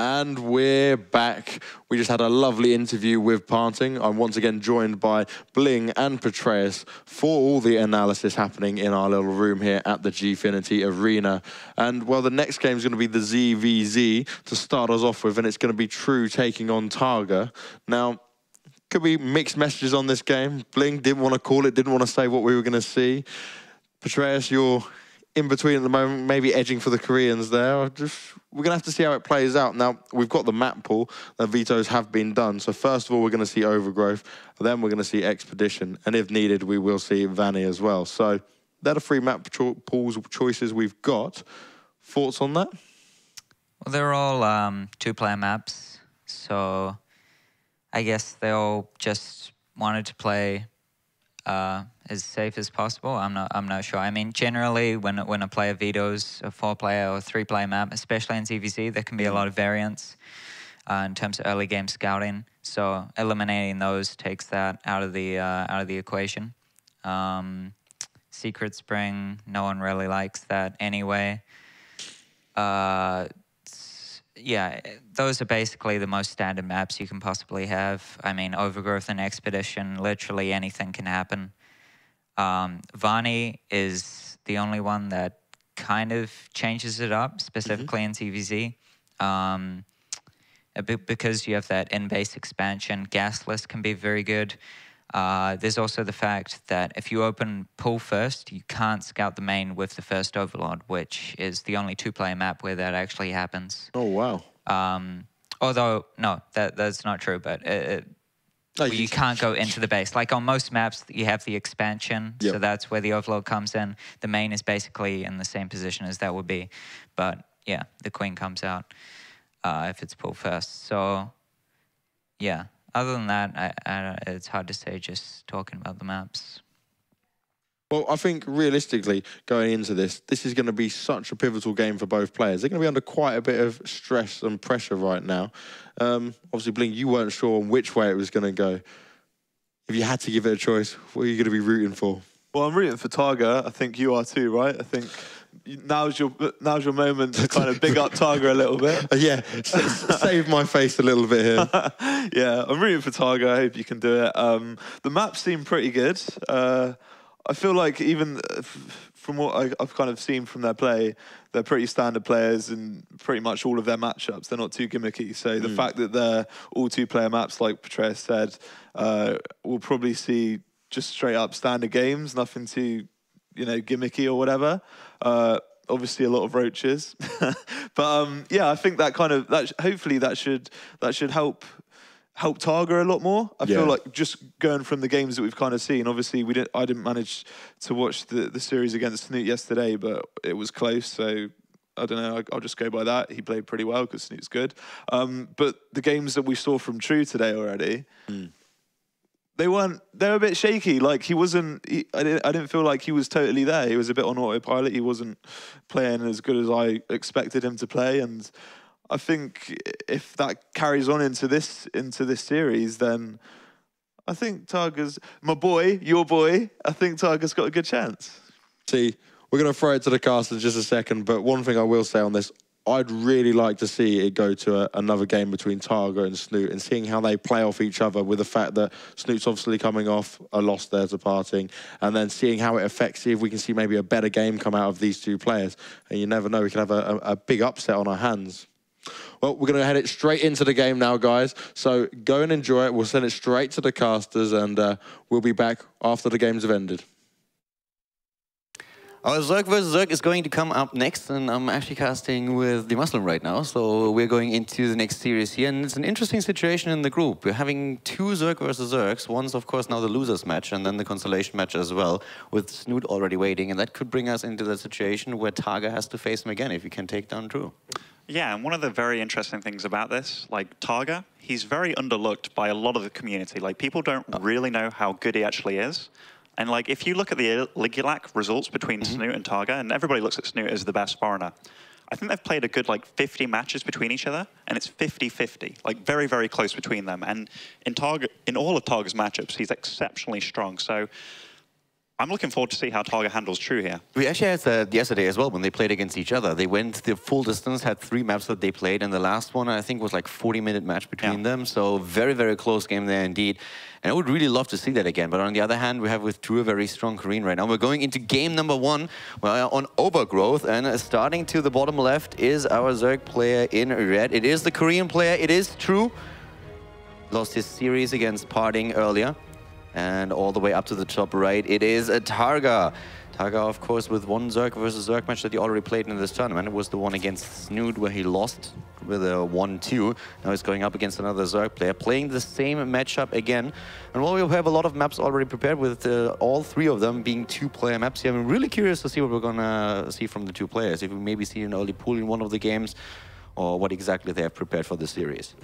And we're back. We just had a lovely interview with Parting. I'm once again joined by Bling and Petraeus for all the analysis happening in our little room here at the Gfinity Arena. And, well, the next game is going to be the ZVZ to start us off with, and it's going to be True taking on TargA. Now, could be mixed messages on this game. Bling didn't want to call it, didn't want to say what we were going to see. Petraeus, you're in between at the moment, maybe edging for the Koreans there. We're going to have to see how it plays out. Now, we've got the map pool. The vetoes have been done. So first of all, we're going to see Overgrowth. Then we're going to see Expedition. And if needed, we will see Vanny as well. So they're the three map pools choices we've got. Thoughts on that? Well, they're all two-player maps. So I guess they all just wanted to play as safe as possible. I'm not sure. I mean, generally, when a player vetoes a 4-player or 3-player map, especially in ZVZ, there can be a lot of variance in terms of early game scouting. So eliminating those takes that out of the equation. Secret Spring, no one really likes that anyway. Yeah, those are basically the most standard maps you can possibly have. I mean, Overgrowth and Expedition, literally anything can happen. Vani is the only one that kind of changes it up, specifically in ZVZ. Because you have that in-base expansion, Gasless can be very good. There's also the fact that if you open pool first, you can't scout the main with the first Overlord, which is the only 2-player map where that actually happens. Oh, wow. Although, no, that's not true, but you can't go into the base. Like on most maps, you have the expansion, so that's where the Overlord comes in. The main is basically in the same position as that would be. But yeah, the Queen comes out if it's pulled first. So yeah, other than that, it's hard to say just talking about the maps. Well, I think realistically, going into this is going to be such a pivotal game for both players. They're going to be under quite a bit of stress and pressure right now. Obviously, Bling, you weren't sure on which way it was going to go. If you had to give it a choice, what are you going to be rooting for? Well, I'm rooting for TargA. I think you are too, right? I think now's your moment to kind of big up TargA a little bit. Yeah, save my face a little bit here. Yeah, I'm rooting for TargA. I hope you can do it. The maps seem pretty good. I feel like even from what I've kind of seen from their play, they're pretty standard players in pretty much all of their matchups. They're not too gimmicky. So the fact that they're all 2-player maps, like Petraeus said, we'll probably see just straight up standard games, nothing too, gimmicky or whatever. Obviously a lot of roaches, but yeah, I think that hopefully that should help TargA a lot more. I feel like just going from the games that we've kind of seen, obviously I didn't manage to watch the series against Snoot yesterday, but it was close, so I don't know, I'll just go by that. He played pretty well because Snoot's good. But the games that we saw from True today already, they were a bit shaky. Like I didn't feel like he was totally there. He was a bit on autopilot. He wasn't playing as good as I expected him to play, and I think if that carries on into this series, then I think TargA's my boy, your boy. I think TargA's got a good chance. See, we're going to throw it to the cast in just a second, but one thing I will say on this, I'd really like to see it go to another game between TargA and Snoot and seeing how they play off each other, with the fact that Snoot's obviously coming off a loss there to Parting, and then seeing how it affects, see if we can see maybe a better game come out of these two players. And you never know, we could have a big upset on our hands. Well, we're going to head it straight into the game now, guys. So go and enjoy it. We'll send it straight to the casters, and we'll be back after the games have ended. Our Zerg vs. Zerg is going to come up next, and I'm actually casting with the Muslim right now. So we're going into the next series here, and it's an interesting situation in the group. We're having 2 Zerg vs. Zergs. One's, of course, now the losers match, and then the consolation match as well, with Snoot already waiting. And that could bring us into that situation where TargA has to face him again if he can take down True. Yeah, and one of the very interesting things about this, like TargA, he's very underlooked by a lot of the community. Like, people don't really know how good he actually is. And like, if you look at the Ligulac results between Snoot and TargA, and everybody looks at Snoot as the best foreigner, I think they've played a good, like, 50 matches between each other, and it's 50-50, like, very, very close between them. And in all of TargA's matchups, he's exceptionally strong. So I'm looking forward to see how TargA handles True here. We actually had that yesterday as well when they played against each other. They went the full distance, had 3 maps that they played, and the last one I think was like 40-minute match between them. So very, very close game there indeed. And I would really love to see that again. But on the other hand, we have with True a very strong Korean right now. We're going into game number 1. We're on Overgrowth, and starting to the bottom left is our Zerg player in red. It is the Korean player. It is True. Lost his series against Parting earlier. And all the way up to the top right, it is a TargA. TargA, of course, with one Zerg versus Zerg match that he already played in this tournament. It was the one against Snood where he lost with a 1-2. Now he's going up against another Zerg player, playing the same matchup again. And while we have a lot of maps already prepared with all 3 of them being 2-player maps here, I'm really curious to see what we're going to see from the 2 players. If we maybe see an early pool in one of the games, or what exactly they have prepared for the series.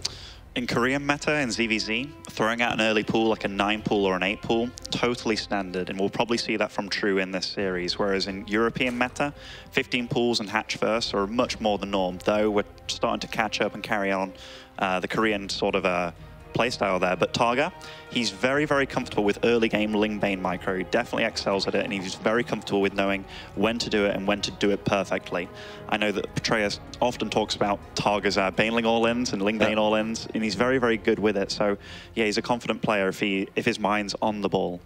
In Korean meta, in ZVZ, throwing out an early pool like a 9 pool or an 8 pool, totally standard, and we'll probably see that from True in this series, whereas in European meta, 15 pools and hatch first are much more the norm, though we're starting to catch up and carry on the Korean sort of playstyle there. But TargA, he's very, very comfortable with early game Ling Bane micro. He definitely excels at it, and he's very comfortable with knowing when to do it and when to do it perfectly. I know that Petraeus often talks about TargA's Baneling all-ins and Ling Bane all-ins, and he's very, very good with it. So yeah, he's a confident player if his mind's on the ball.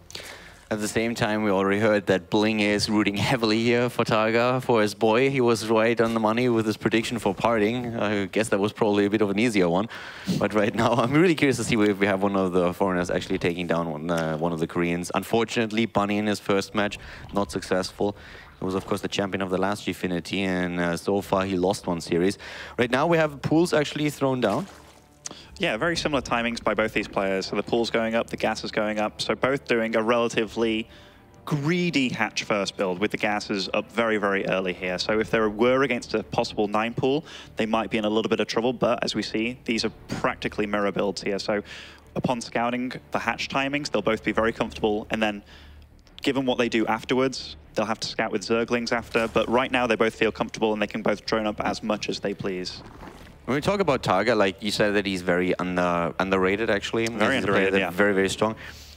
At the same time, we already heard that Bling is rooting heavily here for TargA, for his boy. He was right on the money with his prediction for Parting. I guess that was probably a bit of an easier one. But right now, I'm really curious to see if we have one of the foreigners actually taking down one of the Koreans. Unfortunately, Bunny in his first match, not successful. He was, of course, the champion of the last Gfinity, and so far he lost one series. Right now, we have pools actually thrown down. Yeah, very similar timings by both these players. So the pool's going up, the gas is going up. So both doing a relatively greedy hatch first build with the gases up very, very early here. So if they were against a possible 9 pool, they might be in a little bit of trouble. But as we see, these are practically mirror builds here. So upon scouting the hatch timings, they'll both be very comfortable. And then given what they do afterwards, they'll have to scout with Zerglings after. But right now, they both feel comfortable and they can both drone up as much as they please. When we talk about TargA, like you said that he's very underrated, actually. Very underrated, yeah. Very, very strong.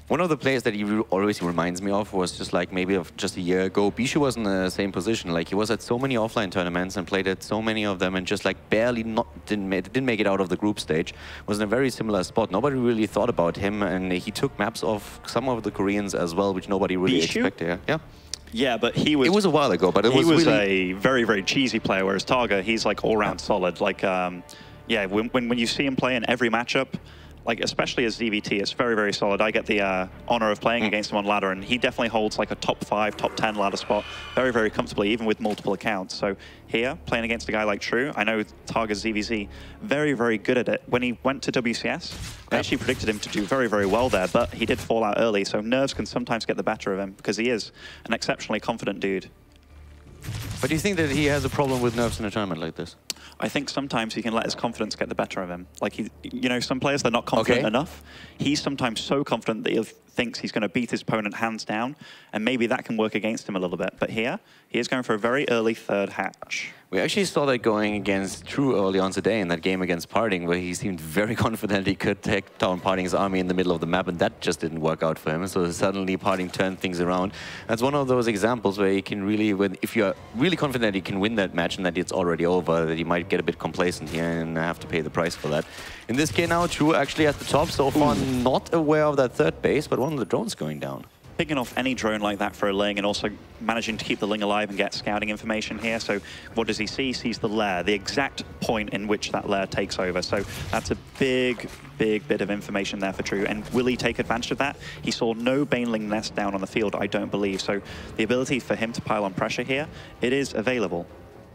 One of the players that he always reminds me of was just like maybe of just a year ago. Bishu was in the same position. Like he was at so many offline tournaments and played at so many of them and just like barely didn't make it out of the group stage. Was in a very similar spot. Nobody really thought about him, and he took maps of some of the Koreans as well, which nobody really expected. Yeah. Yeah, but he was... It was a while ago, but it was really... a very, very cheesy player, whereas TargA, he's like all-round solid. Like, yeah, when you see him play in every matchup, like especially as ZVT, it's very, very solid. I get the honor of playing against him on ladder, and he definitely holds like a top 5, top 10 ladder spot very, very comfortably, even with multiple accounts. So here, playing against a guy like True, I know TargA's ZVZ, very, very good at it. When he went to WCS, I actually predicted him to do very, very well there, but he did fall out early, so nerves can sometimes get the better of him because he is an exceptionally confident dude. But do you think that he has a problem with nerves in a tournament like this? I think sometimes he can let his confidence get the better of him. Like, you know, some players, they're not confident enough. He's sometimes so confident that he thinks he's going to beat his opponent hands down, and maybe that can work against him a little bit. But here, he is going for a very early third hatch. We actually saw that going against True early on today in that game against Parting, where he seemed very confident he could take down Parting's army in the middle of the map, and that just didn't work out for him. So suddenly Parting turned things around. That's one of those examples where you can really, if you're really confident you can win that match and that it's already over, that you might get a bit complacent here and have to pay the price for that. In this case now, True actually at the top, so far not aware of that third base, but one of the drones going down. Picking off any drone like that for a Ling and also managing to keep the Ling alive and get scouting information here. So what does he see? He sees the lair, the exact point in which that lair takes over. So that's a big, big bit of information there for True. And will he take advantage of that? He saw no Baneling nest down on the field, I don't believe. So the ability for him to pile on pressure here, it is available.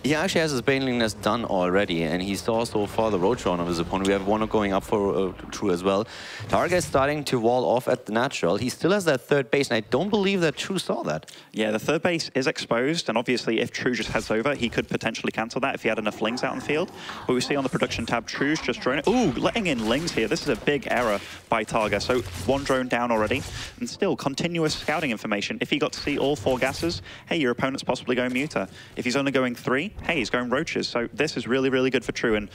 He actually has his Baneling nest done already, and he saw so far the road drone of his opponent. We have one going up for True as well. TargA is starting to wall off at the natural. He still has that third base, and I don't believe that True saw that. Yeah, the third base is exposed, and obviously if True just heads over, he could potentially cancel that if he had enough Lings out in the field. But we see on the production tab, True's just drone it. Ooh, letting in Lings here. This is a big error by TargA. So one drone down already, and still continuous scouting information. If he got to see all 4 gases, hey, your opponent's possibly going muter. If he's only going 3, 3, hey, he's going roaches. So this is really, really good for True. And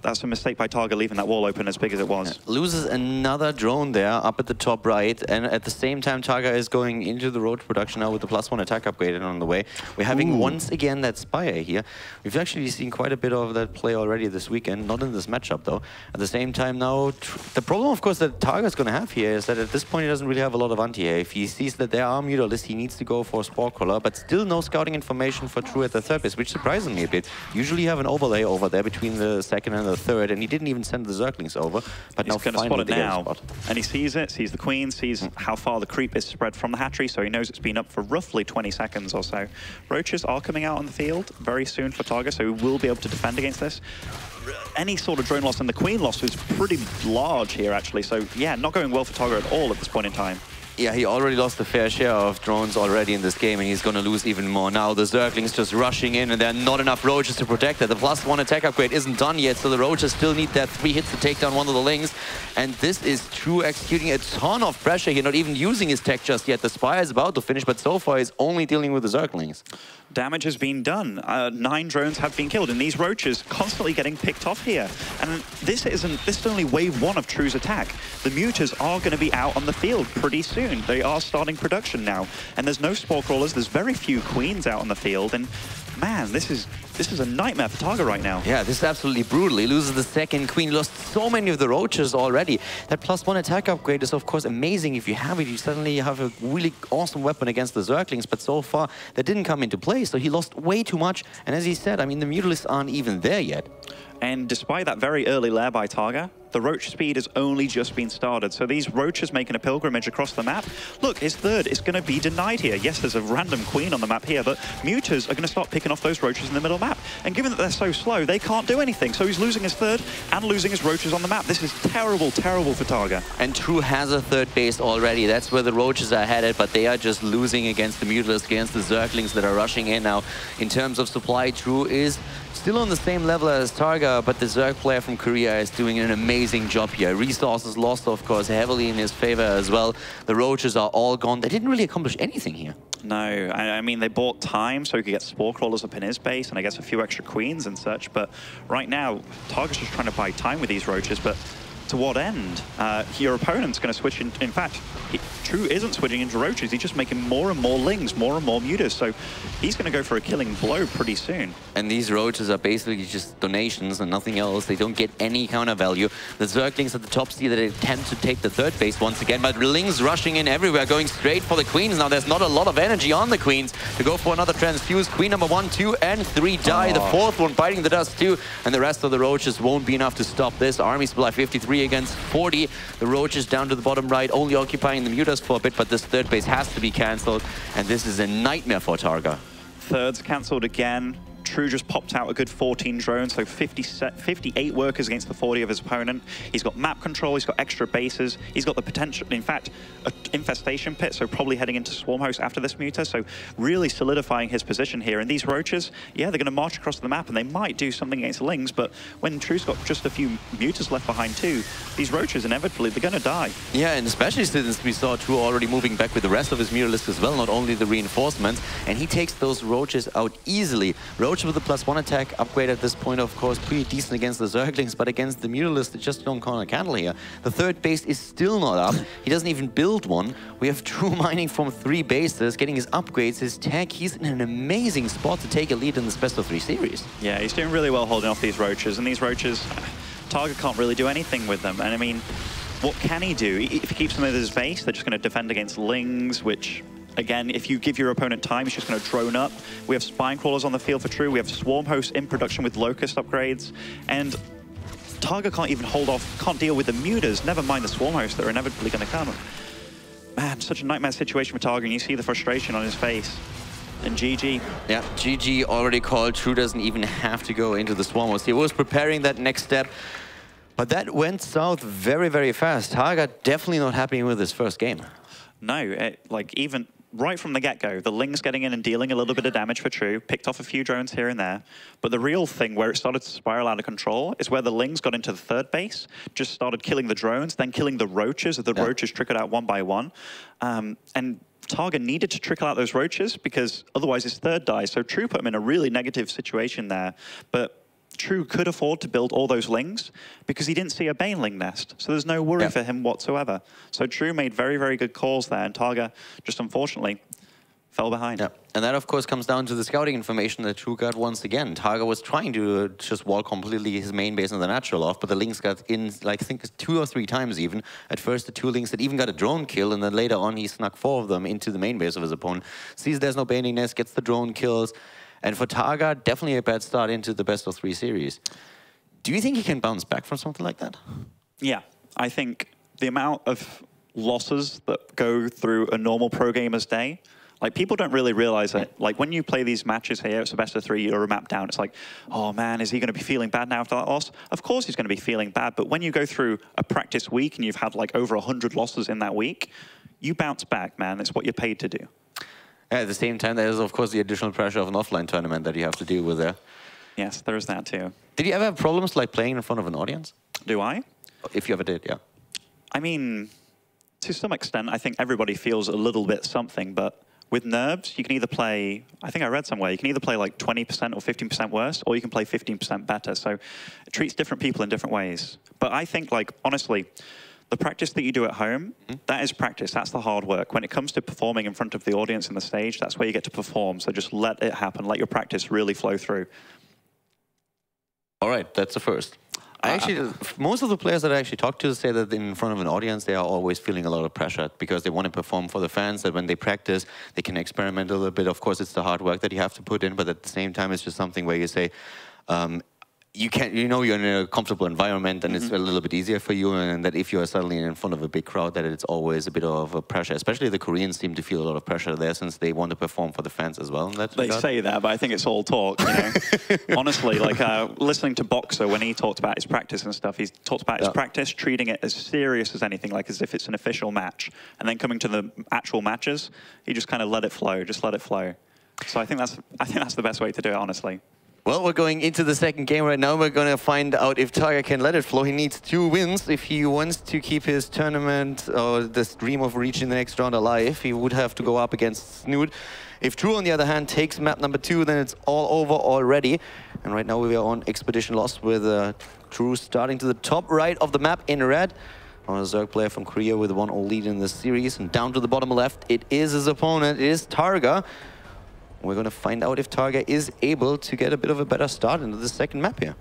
that's a mistake by TargA leaving that wall open as big as it was. Loses another drone there up at the top right. And at the same time, TargA is going into the road production now with the +1 attack upgraded on the way. We're having once again that Spire here. We've actually seen quite a bit of that play already this weekend. Not in this matchup, though. At the same time now, the problem, of course, that TargA is going to have here is that at this point, he doesn't really have a lot of anti-air. If he sees that there are mutalisks, he needs to go for a Spore Crawler, but still no scouting information for True at the third base, which surprises me a bit. Usually you have an overlay over there between the second and the third, and he didn't even send the Zerglings over. But he's now going to finally spot it now, spot. and he sees it, sees the queen, sees how far the creep is spread from the hatchery, so he knows it's been up for roughly 20 seconds or so. Roaches are coming out on the field very soon for TargA, so he will be able to defend against this. Any sort of drone loss, and the queen loss was pretty large here, actually. So, yeah, not going well for TargA at all at this point in time. Yeah, he already lost a fair share of drones already in this game, and he's going to lose even more. Now the Zerglings just rushing in, and there are not enough roaches to protect that. The +1 attack upgrade isn't done yet, so the roaches still need that 3 hits to take down one of the lings. And this is True executing a ton of pressure here, not even using his tech just yet. The Spire is about to finish, but so far he's only dealing with the Zerglings. Damage has been done. 9 drones have been killed, and these roaches constantly getting picked off here. And this is only wave 1 of True's attack. The Mutas are going to be out on the field pretty soon. They are starting production now, and there's no Spore Crawlers. There's very few queens out on the field, and man, this is a nightmare for TargA right now. Yeah, this is absolutely brutal. He loses the second queen, lost so many of the roaches already. That +1 attack upgrade is, of course, amazing. If you have it, you suddenly have a really awesome weapon against the Zerglings, but so far, that didn't come into play, so he lost way too much. And as he said, I mean, the mutalisks aren't even there yet. And despite that very early lair by TargA, the roach speed has only just been started. So these roaches making a pilgrimage across the map. Look, his third is going to be denied here. Yes, there's a random queen on the map here, but mutas are going to start picking off those roaches in the middle map. And given that they're so slow, they can't do anything. So he's losing his third and losing his roaches on the map. This is terrible, terrible for TargA. And True has a third base already. That's where the roaches are headed, but they are just losing against the mutalisks, against the Zerglings that are rushing in now. In terms of supply, True is still on the same level as TargA, but the Zerg player from Korea is doing an amazing job here. Resources lost, of course, heavily in his favor as well. The roaches are all gone. They didn't really accomplish anything here. No, I mean, they bought time so he could get Spore Crawlers up in his base and I guess a few extra queens and such, but right now, TargA's just trying to buy time with these roaches, but to what end? Your opponent's going to switch in fact, True isn't switching into roaches, he's just making more and more lings, more and more mutas, so he's going to go for a killing blow pretty soon. And these roaches are basically just donations and nothing else. They don't get any counter value. The Zerglings at the top see that they attempt to take the third base once again, but lings rushing in everywhere, going straight for the queens. Now there's not a lot of energy on the queens to go for another transfuse. Queen number 1, 2, and 3 die. The fourth one biting the dust too, and the rest of the roaches won't be enough to stop this. Army supply 53 against 40. The roaches down to the bottom right, only occupying the mutas for a bit, but this third base has to be cancelled, and this is a nightmare for TargA. Third's cancelled again. True just popped out a good 14 drones, so 58 workers against the 40 of his opponent. He's got map control, he's got extra bases, he's got the potential, in fact, an infestation pit, so probably heading into Swarm Host after this muta, so really solidifying his position here. And these roaches, yeah, they're going to march across the map and they might do something against the lings, but when True's got just a few mutas left behind too, these roaches inevitably, they're going to die. Yeah, and especially since we saw True already moving back with the rest of his mutalisks as well, not only the reinforcements, and he takes those roaches out easily. Roach with the +1 attack upgrade at this point, of course, pretty decent against the Zerglings, but against the mutalisks, they just don't call a candle here. The third base is still not up. He doesn't even build one. We have True mining from 3 bases, getting his upgrades, his tech. He's in an amazing spot to take a lead in this best-of-3 series. Yeah, he's doing really well holding off these roaches, and these roaches, TargA can't really do anything with them. And I mean, what can he do? If he keeps them at his base, they're just going to defend against lings, which, again, if you give your opponent time, it's just going to drone up. We have spine crawlers on the field for True. We have Swarm Hosts in production with Locust upgrades. And TargA can't even hold off, can't deal with the mutas, never mind the Swarm Hosts that are inevitably going to come. Man, such a nightmare situation for TargA, and you see the frustration on his face. And GG. Yeah, GG already called. True doesn't even have to go into the Swarm Host. He was preparing that next step. But that went south very, very fast. TargA definitely not happy with his first game. No, like even right from the get-go, the lings getting in and dealing a little bit of damage for True, picked off a few drones here and there. But the real thing where it started to spiral out of control is where the lings got into the third base, just started killing the drones, then killing the roaches, as the roaches trickled out one by one. And TargA needed to trickle out those roaches because otherwise his third dies. So True put him in a really negative situation there. But True could afford to build all those lings because he didn't see a baneling nest. So there's no worry for him whatsoever. So True made very, very good calls there. And TargA just unfortunately fell behind. Yeah. And that, of course, comes down to the scouting information that True got once again. TargA was trying to just wall completely his main base in the natural off, but the Lynx got in, like, I think 2 or 3 times even. At first, the 2 Lynx that even got a drone kill, and then later on, he snuck 4 of them into the main base of his opponent. Sees there's no baning nest, gets the drone kills. And for TargA, definitely a bad start into the best of 3 series. Do you think he can bounce back from something like that? Yeah, I think the amount of losses that go through a normal pro gamer's day, like, people don't really realize it. Like, when you play these matches here, it's a best of 3, you're a map down. It's like, oh man, is he going to be feeling bad now after that loss? Of course he's going to be feeling bad. But when you go through a practice week and you've had like over 100 losses in that week, you bounce back, man. It's what you're paid to do. Yeah, at the same time, there's, of course, the additional pressure of an offline tournament that you have to deal with there. Yes, there is that too. Did you ever have problems like playing in front of an audience? Do I? If you ever did, yeah. I mean, to some extent, I think everybody feels a little bit something, but with nerves, you can either play, I think I read somewhere, you can either play like 20% or 15% worse, or you can play 15% better. So it treats different people in different ways. But I think, like, honestly, the practice that you do at home, that is practice. That's the hard work. When it comes to performing in front of the audience on the stage, that's where you get to perform. So just let it happen. Let your practice really flow through. All right, that's the first. Most of the players that I actually talk to say that in front of an audience, they are always feeling a lot of pressure because they want to perform for the fans, that when they practice, they can experiment a little bit. Of course, it's the hard work that you have to put in, but at the same time, it's just something where you say, you know you're in a comfortable environment and it's a little bit easier for you, and that if you're suddenly in front of a big crowd, that it's always a bit of a pressure. Especially the Koreans seem to feel a lot of pressure there since they want to perform for the fans as well. They say that, but I think it's all talk, you know. Honestly, like listening to Boxer when he talked about his practice and stuff, he talked about his practice, treating it as serious as anything, like as if it's an official match. And then coming to the actual matches, he just kind of let it flow, just let it flow. So I think that's the best way to do it, honestly. Well, we're going into the second game right now. We're going to find out if TargA can let it flow. He needs 2 wins. If he wants to keep his tournament or this dream of reaching the next round alive, he would have to go up against Snoot. If True, on the other hand, takes map number 2, then it's all over already. And right now we are on Expedition Lost with True starting to the top right of the map in red. On a Zerg player from Korea with a 1-0 lead in this series. And down to the bottom left, it is his opponent. It is TargA. We're going to find out if TargA is able to get a bit of a better start into the second map here.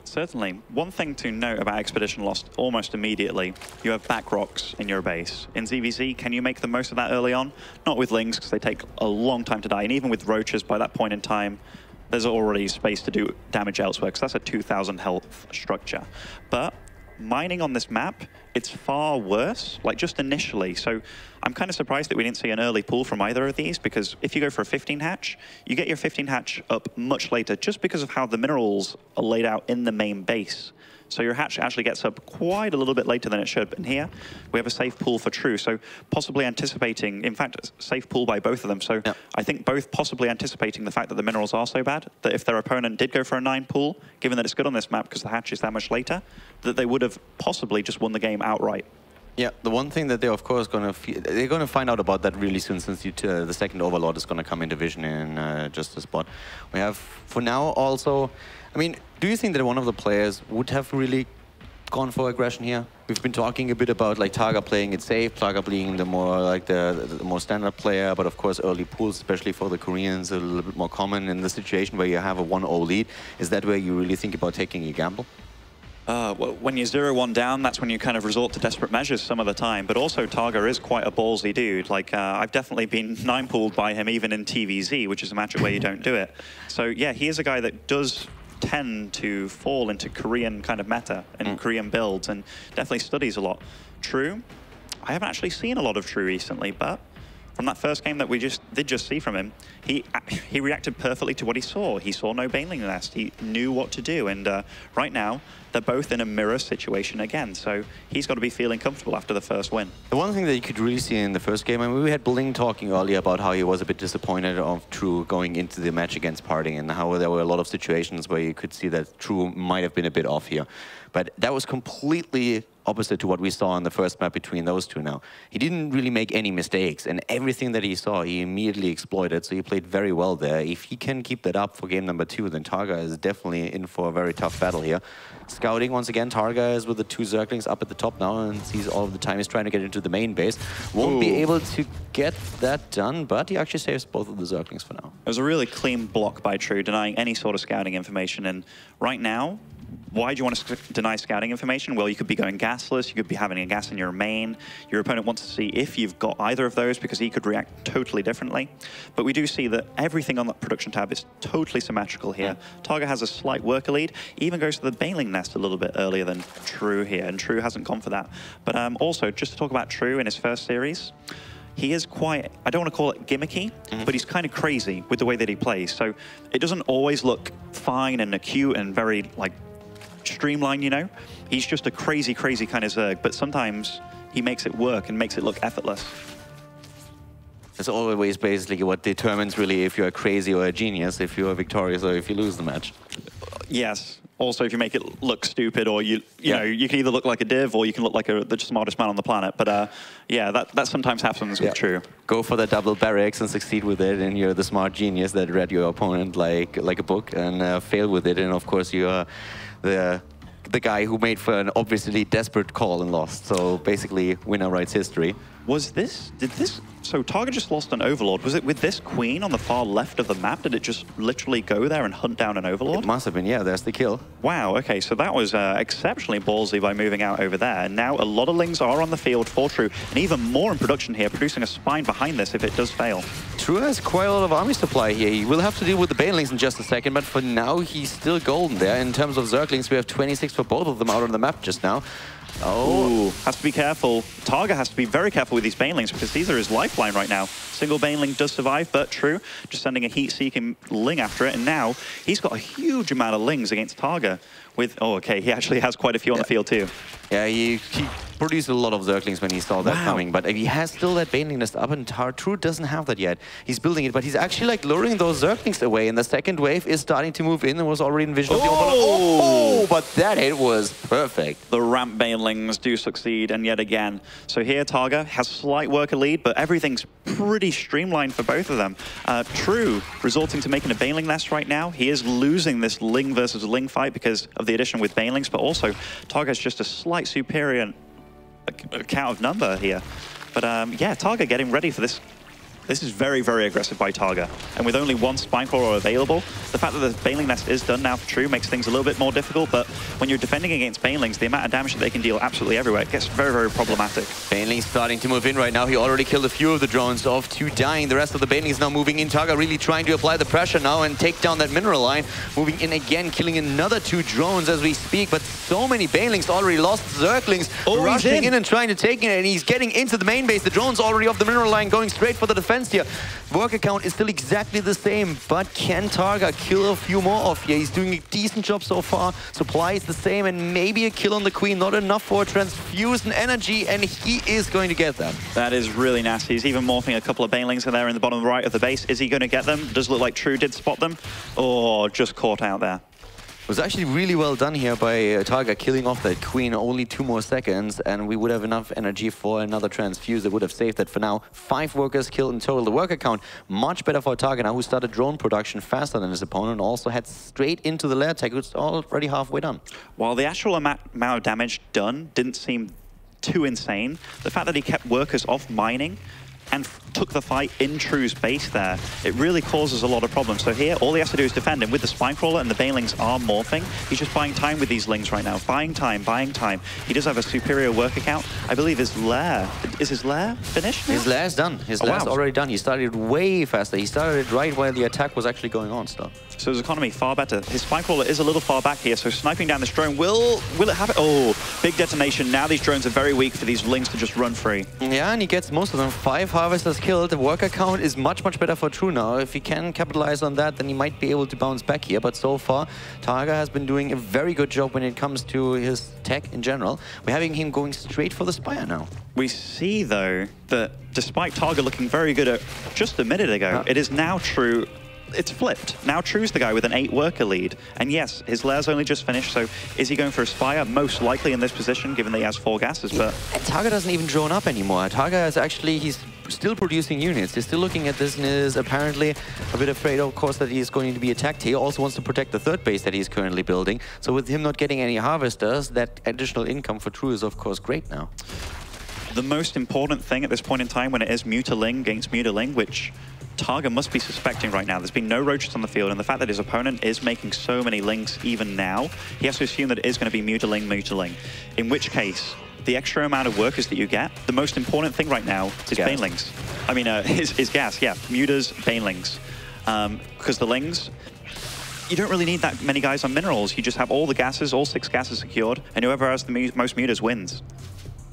Certainly. One thing to note about Expedition Lost almost immediately, you have back rocks in your base. In ZVZ, can you make the most of that early on? Not with Lings, because they take a long time to die. And even with Roaches, by that point in time, there's already space to do damage elsewhere, because that's a 2,000 health structure. But mining on this map, it's far worse, like just initially. So I'm kind of surprised that we didn't see an early pull from either of these, because if you go for a 15 hatch, you get your 15 hatch up much later just because of how the minerals are laid out in the main base. So your hatch actually gets up quite a little bit later than it should. And here, we have a safe pull for True. So possibly anticipating, in fact, safe pull by both of them. So I think both possibly anticipating the fact that the minerals are so bad, that if their opponent did go for a 9 pull, given that it's good on this map because the hatch is that much later, that they would have possibly just won the game outright. Yeah, the one thing that they're of course going to find out about that really soon, since the second Overlord is going to come into vision in just a spot. We have for now also, I mean, do you think that one of the players would have really gone for aggression here? We've been talking a bit about like TargA playing it safe, TargA being the more like the more standard player, but of course early pulls, especially for the Koreans, are a little bit more common in the situation where you have a 1-0 lead. Is that where you really think about taking a gamble? Well, when you're 0-1 down, that's when you kind of resort to desperate measures some of the time. But also, TargA is quite a ballsy dude. Like, I've definitely been 9-pulled by him even in TVZ, which is a matchup where you don't do it. So, yeah, he is a guy that does tend to fall into Korean kind of meta and Korean builds, and definitely studies a lot. True, I haven't actually seen a lot of True recently, but from that first game that we did just see from him, he reacted perfectly to what he saw. He saw no baneling nest. He knew what to do. And right now, they're both in a mirror situation again. So he's got to be feeling comfortable after the first win. The one thing that you could really see in the first game, I mean, we had Bling talking earlier about how he was a bit disappointed of True going into the match against Parting, and how there were a lot of situations where you could see that True might have been a bit off here. But that was completely opposite to what we saw in the first map between those two now. He didn't really make any mistakes, and everything that he saw, he immediately exploited, so he played very well there. If he can keep that up for game number 2, then TargA is definitely in for a very tough battle here. Scouting once again, TargA is with the 2 Zerglings up at the top now and sees all of the time he's trying to get into the main base. Won't be able to get that done, but he actually saves both of the Zerglings for now. It was a really clean block by True, denying any sort of scouting information, and right now, why do you want to deny scouting information? Well, you could be going gasless, you could be having a gas in your main. Your opponent wants to see if you've got either of those because he could react totally differently. But we do see that everything on that production tab is totally symmetrical here. TargA has a slight worker lead, even goes to the Baneling Nest a little bit earlier than True here, and True hasn't gone for that. But also, just to talk about True in his first series, he is quite, I don't want to call it gimmicky, but he's kind of crazy with the way that he plays. So it doesn't always look fine and acute and very, like, streamlined, you know? He's just a crazy, crazy kind of Zerg, but sometimes he makes it work and makes it look effortless. It's always basically what determines really if you're crazy or a genius, if you're victorious or if you lose the match. Yes. Also, if you make it look stupid, or you know, you can either look like a div or you can look like the smartest man on the planet. But yeah, that sometimes happens with True. Go for the double barracks and succeed with it, and you're the smart genius that read your opponent like a book and fail with it. And of course, you are the guy who made for an obviously desperate call and lost. So basically, winner writes history. So TargA just lost an Overlord. Was it with this queen on the far left of the map? Did it just literally go there and hunt down an Overlord? It must have been, yeah, there's the kill. Wow, okay, so that was exceptionally ballsy by moving out over there. And now a lot of Lings are on the field for True, and even more in production here, producing a spine behind this if it does fail. True has quite a lot of army supply here. He will have to deal with the Banelings in just a second, but for now, he's still golden there. In terms of Zerglings, we have 26 for both of them out on the map just now. Oh, has to be careful. TargA has to be very careful with these Banelings because these are his lifeline right now. Single Baneling does survive, but True just sending a heat-seeking Ling after it, and now he's got a huge amount of Lings against TargA. With okay, he actually has quite a few on the field too. Yeah, he produced a lot of Zerglings when he saw that coming, but he has still that Baneling Nest up, and True doesn't have that yet. He's building it, but he's actually like luring those Zerglings away, and the second wave is starting to move in and was already in vision of the Overlord. Oh, but that hit was perfect. The ramp Banelings do succeed, and yet again. So here TargA has slight worker lead, but everything's pretty streamlined for both of them. True resorting to making a Baneling Nest right now. He is losing this Ling versus Ling fight because of the addition with Banelings, but also TarGA's just a slight superior count of number here. But yeah, TargA getting ready for this. This is very, very aggressive by TargA. And with only one Spinecrawler available, the fact that the Baneling Nest is done now for True makes things a little bit more difficult, but when you're defending against Banelings, the amount of damage that they can deal absolutely everywhere, it gets very, very problematic. Baneling's starting to move in right now. He already killed a few of the drones off, 2 dying. The rest of the Banelings now moving in. TargA really trying to apply the pressure now and take down that mineral line. Moving in again, killing another 2 drones as we speak, but so many Banelings already lost. Zerglings rushing in and trying to take it, and he's getting into the main base. The drone's already off the mineral line, going straight for the defense here. Worker count is still exactly the same, but can TargA kill a few more off here? He's doing a decent job so far. Supply is the same, and maybe a kill on the Queen. Not enough for a transfusion energy, and he is going to get that. That is really nasty. He's even morphing a couple of Banelings in there in the bottom right of the base. Is he going to get them? Does look like True did spot them, or just caught out there. It was actually really well done here by TargA, killing off that Queen. Only 2 more seconds, and we would have enough energy for another transfuse that would have saved that for now. 5 workers killed in total. The worker count much better for TargA now, who started drone production faster than his opponent, also head straight into the lair tech, which is already halfway done. While the actual amount of damage done didn't seem too insane, the fact that he kept workers off mining and took the fight in True's base there, it really causes a lot of problems. So here, all he has to do is defend him with the Spinecrawler, and the Banelings are morphing. He's just buying time with these Lings right now. Buying time, buying time. He does have a superior worker count. I believe his lair, is his lair finished now? His lair's done. His lair's already done. He started way faster. He started right where the attack was actually going on still. So his economy far better. His Spinecrawler is a little far back here, so sniping down this drone, will it have it? Oh, big detonation. Now these drones are very weak for these Lings to just run free. Yeah, and he gets most of them. 5 harvesters killed. The worker count is much, much better for True now. If he can capitalize on that, then he might be able to bounce back here. But so far, TargA has been doing a very good job when it comes to his tech in general. We're having him going straight for the Spire now. We see, though, that despite TargA looking very good just a minute ago, it is now True it's flipped. Now True's the guy with an 8-worker lead. And yes, his lair's only just finished, so is he going for a Spire? Most likely in this position, given that he has 4 gases, but... And TargA doesn't even drone up anymore. TargA is actually, he's still producing units. He's still looking at this and is apparently a bit afraid, of course, that he's going to be attacked. He also wants to protect the third base that he's currently building. So with him not getting any harvesters, that additional income for True is, of course, great now. The most important thing at this point in time when it is Mutaling against Mutaling, which TargA must be suspecting right now. There's been no roaches on the field, and the fact that his opponent is making so many links even now, he has to assume that it is going to be Mutaling, Mutaling. In which case, the extra amount of workers that you get, the most important thing right now is Banelings. I mean, is gas, yeah. Mutas, Banelings. Because the Lings, you don't really need that many guys on minerals. You just have all the gases, all 6 gases secured, and whoever has the most mutas wins.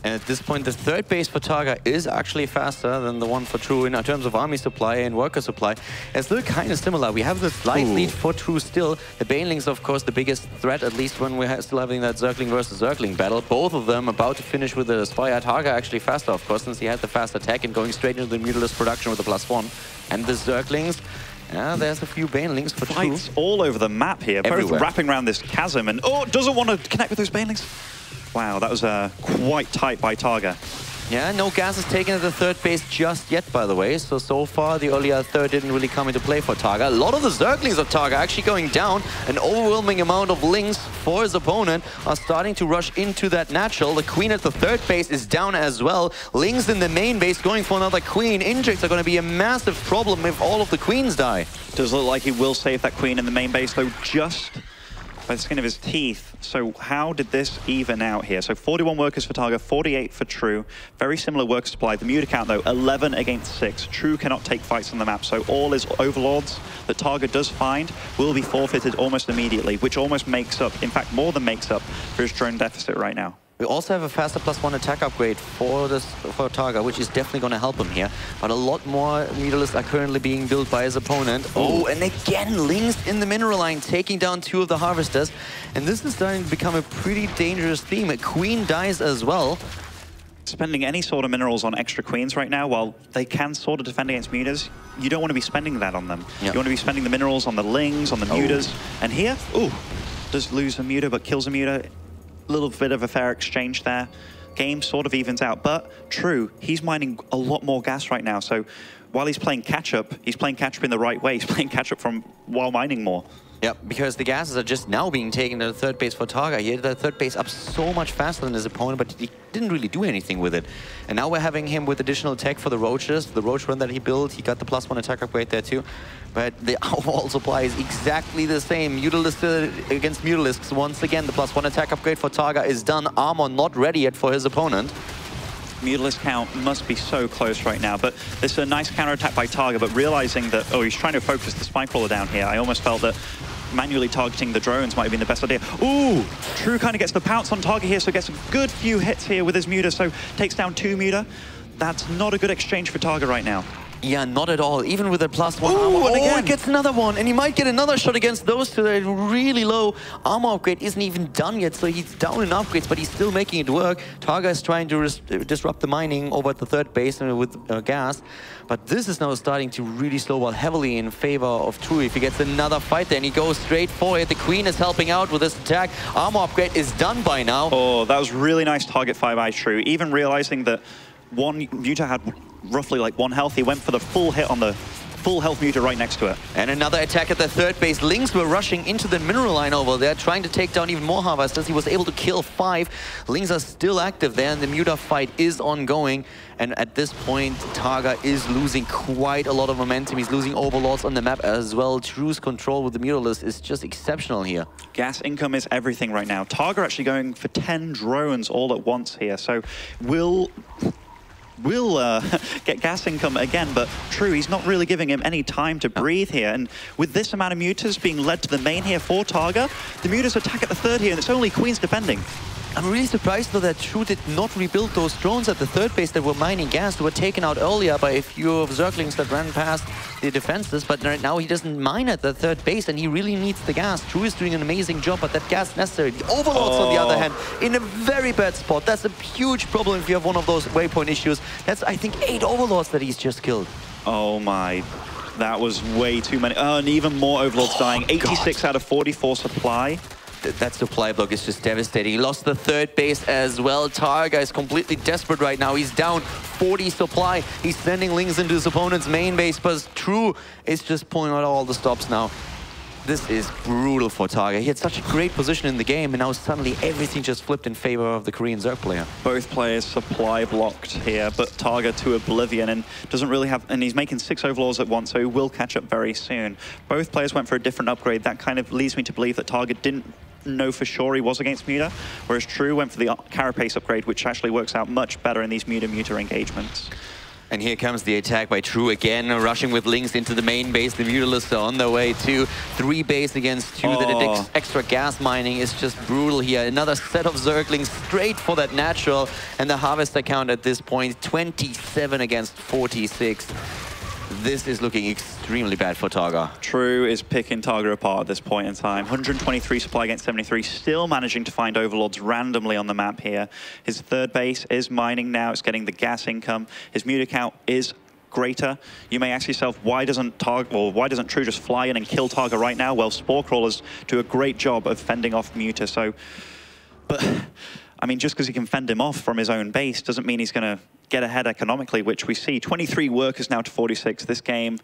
And at this point, the third base for TargA is actually faster than the one for True in terms of army supply and worker supply. It's still kind of similar. We have the slight lead for True still. The Banelings, of course, the biggest threat, at least when we're still having that Zergling versus Zergling battle. Both of them about to finish with the Spire. TargA actually faster, of course, since he had the fast attack and going straight into the Mutalisk production with the +1. And the Zerglings, yeah, there's a few Banelings for True. Fights all over the map here, both wrapping around this chasm, and doesn't want to connect with those Banelings. Wow, that was quite tight by TargA. Yeah, no gases taken at the third base just yet, by the way. So far, the earlier third didn't really come into play for TargA. A lot of the Zerglings of TargA actually going down. An overwhelming amount of links for his opponent are starting to rush into that natural. The Queen at the third base is down as well. Lings in the main base going for another Queen. Injects are going to be a massive problem if all of the Queens die. Does look like he will save that Queen in the main base, though, just by the skin of his teeth. So how did this even out here? So 41 workers for TargA, 48 for True. Very similar worker supply. The Muta count, though, 11 against 6. True cannot take fights on the map, so all his overlords that TargA does find will be forfeited almost immediately, which almost makes up, in fact, more than makes up for his drone deficit right now. We also have a faster +1 attack upgrade for TargA, which is definitely going to help him here. But a lot more Mutalisks are currently being built by his opponent. Oh, and again, Lings in the mineral line, taking down 2 of the harvesters. And this is starting to become a pretty dangerous theme. A Queen dies as well. Spending any sort of minerals on extra Queens right now, while they can sort of defend against Mutas, you don't want to be spending that on them. Yep. You want to be spending the minerals on the Lings, on the Mutas. And here, does lose a Muta, but kills a Muta. Little bit of a fair exchange there. Game sort of evens out, but True, he's mining a lot more gas right now. So while he's playing catch-up in the right way. He's playing catch-up from while mining more. Yep, because the gases are just now being taken to the third base for TargA. He had the third base up so much faster than his opponent, but he didn't really do anything with it. And now we're having him with additional tech for the roaches, the roach run that he built. He got the +1 attack upgrade there too. But the overall supply is exactly the same. Mutalisk against Mutalisks. Once again, the +1 attack upgrade for TargA is done. Armor not ready yet for his opponent. Mutalisk count must be so close right now, but this is a nice counterattack by TargA, but realizing that, he's trying to focus the Spine Crawler down here. I almost felt that manually targeting the drones might have been the best idea. Ooh, True kind of gets the pounce on TargA here, so gets a good few hits here with his Muta, so takes down 2 Muta. That's not a good exchange for TargA right now. Yeah, not at all. Even with a +1 armor. And again. He gets another one. And he might get another shot against those two. That really low armor upgrade isn't even done yet. So he's down in upgrades, but he's still making it work. TargA is trying to disrupt the mining over at the third base with gas. But this is now starting to really slow while heavily in favor of True. If he gets another fight, then he goes straight for it. The Queen is helping out with this attack. Armor upgrade is done by now. Oh, that was really nice target 5-eye True. Even realizing that one Muta had roughly like 1 health, he went for the full hit on the full health Muta right next to it. And another attack at the third base. Lings were rushing into the mineral line over there, trying to take down even more harvesters. He was able to kill 5. Lings are still active there, and the Muta fight is ongoing. And at this point, TargA is losing quite a lot of momentum. He's losing overlords on the map as well. True's control with the Mutalisk is just exceptional here. Gas income is everything right now. TargA actually going for 10 drones all at once here. So we'll get gas income again, but True, he's not really giving him any time to breathe here. And with this amount of Mutas being led to the main here for TargA, the Mutas attack at the third here, and it's only Queens defending. I'm really surprised though that True did not rebuild those drones at the third base that were mining gas. They were taken out earlier by a few of Zerglings that ran past the defenses, but right now he doesn't mine at the third base and he really needs the gas. True is doing an amazing job, but that gas necessary. The Overlords on the other hand, in a very bad spot. That's a huge problem if you have one of those waypoint issues. That's, I think, 8 Overlords that he's just killed. Oh my. That was way too many. Oh, and even more Overlords dying. 86 out of 44 supply. That supply block is just devastating. He lost the third base as well. TargA is completely desperate right now. He's down 40 supply. He's sending links into his opponent's main base, but True is just pulling out all the stops now. This is brutal for TargA. He had such a great position in the game, and now suddenly everything just flipped in favor of the Korean Zerg player. Both players supply blocked here, but TargA to oblivion, and doesn't really have, and he's making 6 Overlords at once, so he will catch up very soon. Both players went for a different upgrade. That kind of leads me to believe that TargA didn't know for sure he was against Muta, whereas True went for the Carapace upgrade, which actually works out much better in these Muta engagements. And here comes the attack by True again, rushing with links into the main base. The Mutalisks are on their way to 3 base against 2. That extra gas mining is just brutal here. Another set of Zerglings straight for that natural. And the Harvester count at this point, 27 against 46. This is looking extremely bad for TargA. True is picking TargA apart at this point in time. 123 supply against 73, still managing to find Overlords randomly on the map here. His third base is mining now, it's getting the gas income. His Muta count is greater. You may ask yourself, why doesn't True just fly in and kill TargA right now? Well, Spore Crawlers do a great job of fending off Muta, so... But, I mean, just because he can fend him off from his own base doesn't mean he's going to get ahead economically, which we see. 23 workers now to 46. This game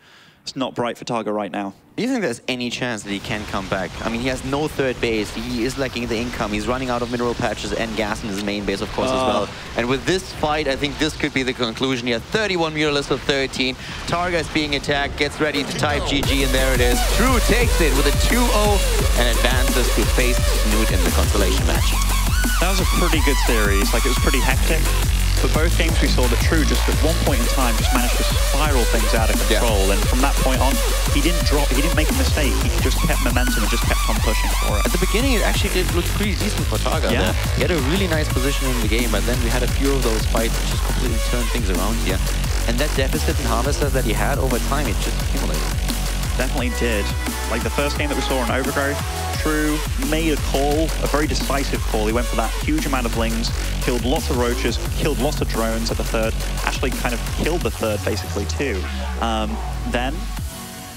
is not bright for TargA right now. Do you think there's any chance that he can come back? I mean, he has no third base. He is lacking the income. He's running out of mineral patches and gas in his main base, of course, as well. And with this fight, I think this could be the conclusion here. 31 Mutalisks of 13. TargA is being attacked, gets ready to type GG, and there it is. True takes it with a 2-0 and advances to face Snoot in the consolation match. That was a pretty good series. Like, it was pretty hectic. But both games we saw that True just at one point in time just managed to spiral things out of control. Yeah. And from that point on, he didn't make a mistake. He just kept momentum and just kept on pushing for it. At the beginning, it actually did look pretty decent for TargA. Yeah. He had a really nice position in the game, but then we had a few of those fights which just completely turned things around here. And that deficit in Harvester that he had over time, it just accumulated. Definitely did. Like the first game that we saw on Overgrowth, True made a call, a very decisive call. He went for that huge amount of lings, killed lots of roaches, killed lots of drones at the third, actually kind of killed the third basically too. Then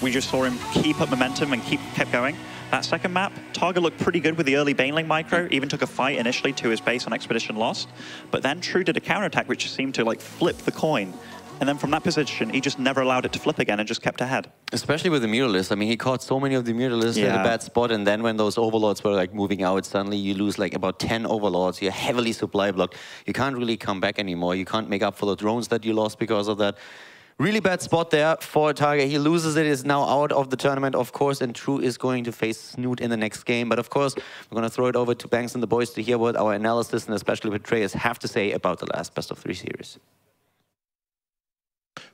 we just saw him keep up momentum and kept going. That second map, TargA looked pretty good with the early Baneling micro, even took a fight initially to his base on Expedition Lost, but then True did a counterattack which seemed to like flip the coin. And then from that position, he just never allowed it to flip again and just kept ahead. Especially with the Mutalisks. I mean, he caught so many of the Mutalisks at a bad spot, and then when those Overlords were like moving out, suddenly you lose like about 10 Overlords. You're heavily supply blocked. You can't really come back anymore. You can't make up for the drones that you lost because of that. Really bad spot there for TargA. He loses it, is now out of the tournament, of course, and True is going to face Snoot in the next game. But of course, we're going to throw it over to Banks and the boys to hear what our analysis and especially Betrayers have to say about the last best of 3 series.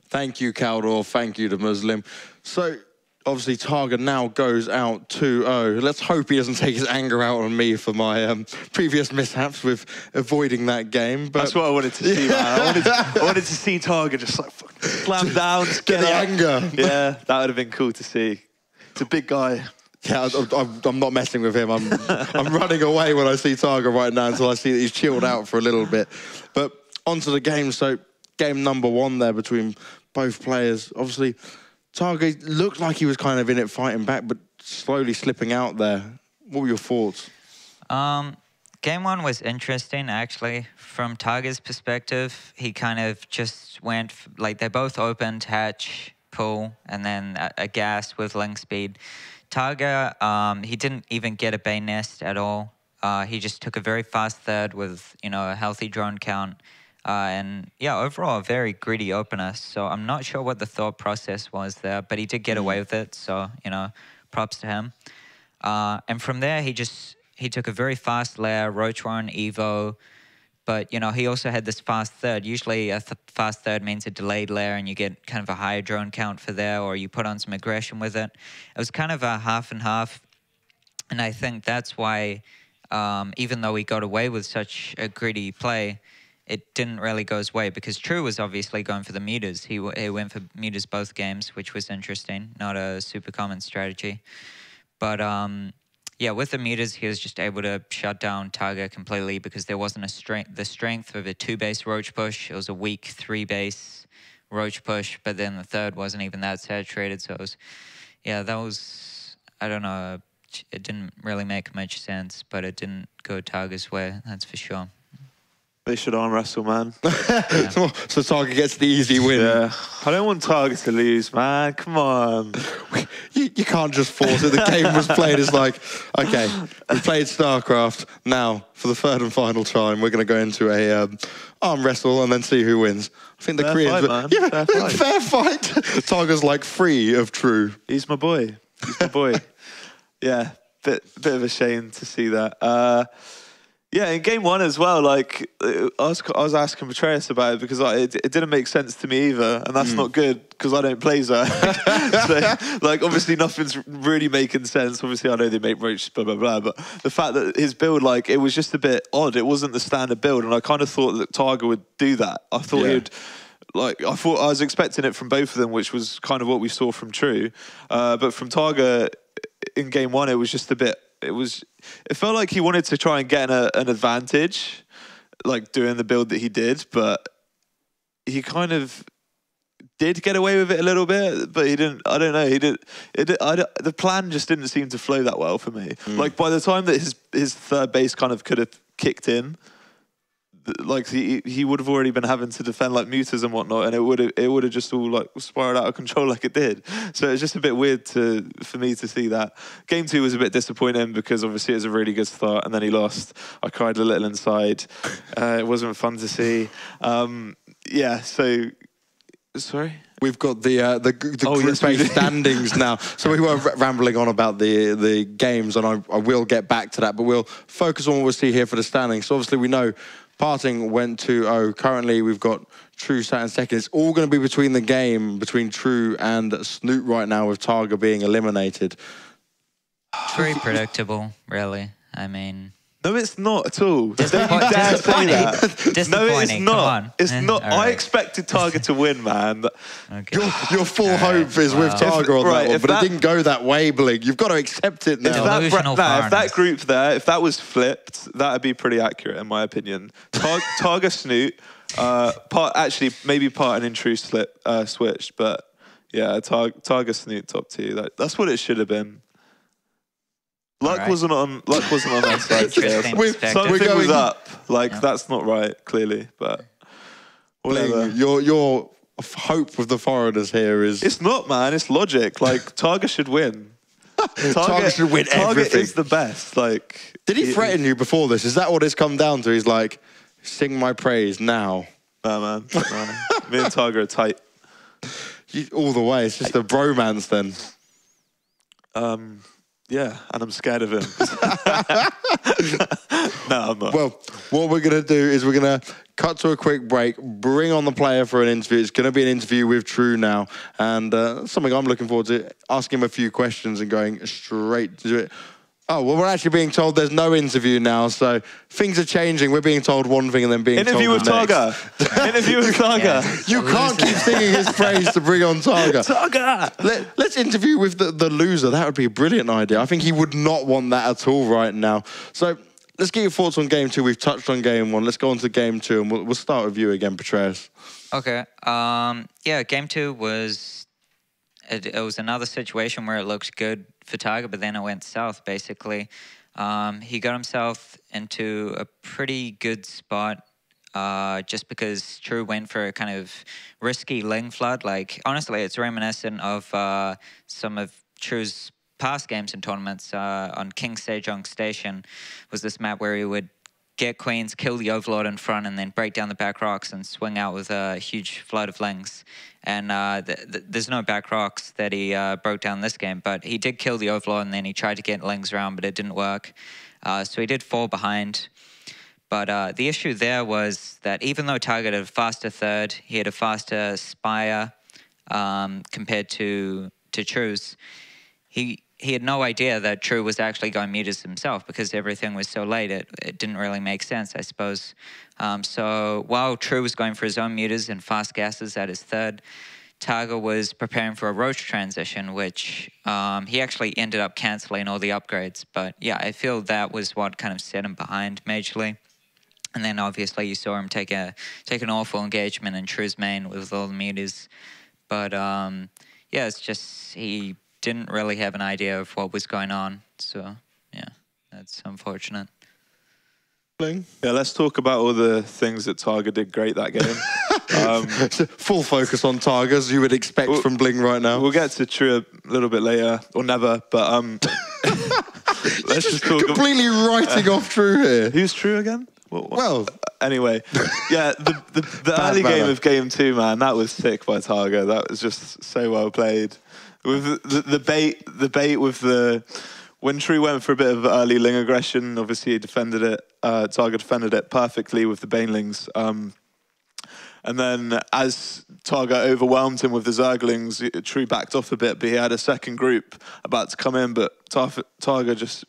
Thank you, Caldor. Thank you to Muslim. So, obviously, TargA now goes out 2-0. Let's hope he doesn't take his anger out on me for my previous mishaps with avoiding that game. But that's what I wanted to see, man. I wanted to see TargA just like slam down, get the anger. Yeah, that would have been cool to see. It's a big guy. Yeah, I'm not messing with him. I'm running away when I see TargA right now until I see that he's chilled out for a little bit. But onto the game. So, game number 1 there between both players. Obviously, TargA looked like he was kind of in it fighting back, but slowly slipping out there. What were your thoughts? Game 1 was interesting, actually. From TargA's perspective, he kind of just went, like, they both opened hatch, pull, and then a gas with link speed. TargA, he didn't even get a Bane nest at all. He just took a very fast third with, you know, a healthy drone count. And yeah, overall, a very gritty opener. So I'm not sure what the thought process was there, but he did get away with it. So, you know, props to him. And from there, he took a very fast lair, Roach Warren, Evo. But, you know, he also had this fast third. Usually a fast third means a delayed lair and you get kind of a higher drone count for there, or you put on some aggression with it. It was kind of a half and half. And I think that's why, even though he got away with such a gritty play, it didn't really go his way, because True was obviously going for the mutas. He went for mutas both games, which was interesting. Not a super common strategy. But yeah, with the mutas, he was just able to shut down TargA completely because there wasn't the strength of a 2-base Roach push. It was a weak 3-base roach push, but then the third wasn't even that saturated. So it was, yeah, that was, I don't know, it didn't really make much sense, but it didn't go TargA's way, that's for sure. They should arm wrestle, man. So TargA gets the easy win. Yeah. I don't want TargA to lose, man. Come on. You can't just force it. The game was played. It's like, okay, we played Starcraft. Now, for the third and final time, we're going to go into a arm wrestle and then see who wins. I think the Koreans... Yeah, fair fight. TargA's like free of True. He's my boy. He's my boy. Yeah, bit of a shame to see that. Yeah, in game one as well, like, I was asking Petraeus about it because it didn't make sense to me either, and that's not good because I don't play Zerg. So, like, obviously nothing's really making sense. Obviously, I know they make roaches, blah, blah, blah, but the fact that his build, like, it was just a bit odd. It wasn't the standard build, and I kind of thought that TargA would do that. I thought he would... Like, I was expecting it from both of them, which was kind of what we saw from True. But from TargA in game one, it was just a bit... It felt like he wanted to try and get an advantage, like doing the build that he did, but he kind of did get away with it a little bit, but he didn't. I don't know. The plan just didn't seem to flow that well for me. Like by the time that his third base kind of could have kicked in, like he would have already been having to defend like mutas and whatnot, and it would have just all like spiraled out of control like it did. So it's just a bit weird for me to see that. Game 2 was a bit disappointing because obviously it was a really good start and then he lost. I cried a little inside. It wasn't fun to see. Yeah. So sorry. We've got the group-based standings now. So we were rambling on about the games, and I will get back to that, but we'll focus on what we see here for the standings. So obviously we know Parting went 2-0. Currently, we've got True sat in second. It's all going to be between True and Snoot right now, with TargA being eliminated. Very predictable, really. I mean... No, it's not at all. Don't you dare say that. No, it's not. It's not. Right. I expected TargA to win, man. Okay. Your full hope is with TargA on that one, but it didn't go that way, Blink. You've got to accept it now. If that group there, if that was flipped, that would be pretty accurate in my opinion. TargA Snoot, actually maybe Parton and True switched, but yeah, TargA Snoot top 2. That's what it should have been. Luck wasn't on our side. Something was up. Like that's not right, clearly. But whatever. Your hope with the foreigners here is... It's not, man. It's logic. Like TargA should win. TargA should win everything. TargA is the best. Like, did he threaten you before this? Is that what it's come down to? He's like, sing my praise now. Nah, man. Me and TargA are tight. All the way. It's just a bromance then. Yeah, and I'm scared of him. No, I'm not. Well, what we're going to do is we're going to cut to a quick break, bring on the player for an interview. It's going to be an interview with True now, and something I'm looking forward to, asking him a few questions and going straight to it. Oh, well, we're actually being told there's no interview now, so things are changing. We're being told one thing and then being interview told the TargA. Interview with TargA. Yeah. You can't keep singing his praise to bring on TargA. TargA! Let's interview with the loser. That would be a brilliant idea. I think he would not want that at all right now. So let's get your thoughts on game 2. We've touched on game 1. Let's go on to game 2, and we'll start with you again, Petraeus. Okay. Yeah, game 2 was... It was another situation where it looked good for TargA, but then it went south, basically. He got himself into a pretty good spot just because True went for a kind of risky Ling flood. Like, honestly, it's reminiscent of some of True's past games and tournaments. On King Sejong Station was this map where he would get queens, kill the Overlord in front, and then break down the back rocks and swing out with a huge flood of Lings. And there's no back rocks that he broke down this game, but he did kill the Overlord, and then he tried to get Lings around, but it didn't work. So he did fall behind. But the issue there was that even though TargA had a faster third, he had a faster Spire compared to True's, he had no idea that True was actually going mutas himself because everything was so late. It didn't really make sense, I suppose. So while True was going for his own mutas and fast gases at his third, TargA was preparing for a roach transition, which he actually ended up cancelling all the upgrades. But yeah, I feel that was what kind of set him behind majorly. And then obviously you saw him take an awful engagement in True's main with all the meters. But yeah, it's just he didn't really have an idea of what was going on. So yeah, that's unfortunate. Yeah, let's talk about all the things that TargA did great that game. Full focus on TargA, as you would expect from Bling right now. We'll get to True a little bit later, or never, but let's just talk completely writing off True here. Who's True again? Well, anyway, yeah, the early game of Game 2, man, that was sick by TargA. That was just so well played. With the bait with the... When True went for a bit of early Ling aggression, obviously he defended it. TargA defended it perfectly with the Banelings. And then as TargA overwhelmed him with the Zerglings, True backed off a bit, but he had a second group about to come in, but TargA just...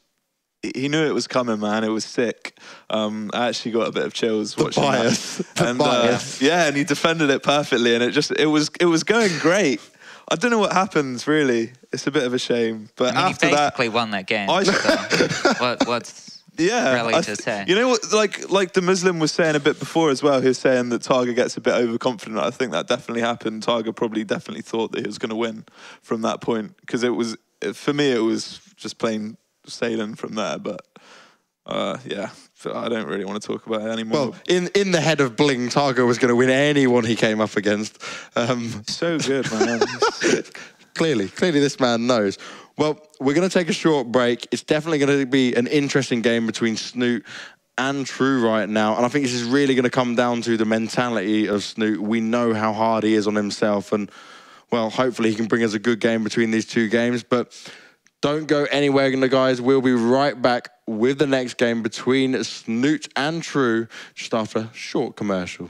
He knew it was coming, man. It was sick. I actually got a bit of chills watching that. Yeah, and he defended it perfectly, and it was going great. I don't know what happens, really. It's a bit of a shame. But I mean, after he basically won that game. What's really to say? You know what? Like the Muslim was saying a bit before as well. He was saying that TargA gets a bit overconfident. I think that definitely happened. TargA probably definitely thought that he was going to win from that point, because for me it was just plain sailing from there. But yeah, I don't really want to talk about it anymore. Well, in the head of Bling, TargA was going to win anyone he came up against. So good, man. Clearly this man knows. Well, we're going to take a short break. It's definitely going to be an interesting game between Snoot and True right now. And I think this is really going to come down to the mentality of Snoot. We know how hard he is on himself. And, well, hopefully he can bring us a good game between these two games. But don't go anywhere, guys. We'll be right back with the next game between Snoot and True just after a short commercial.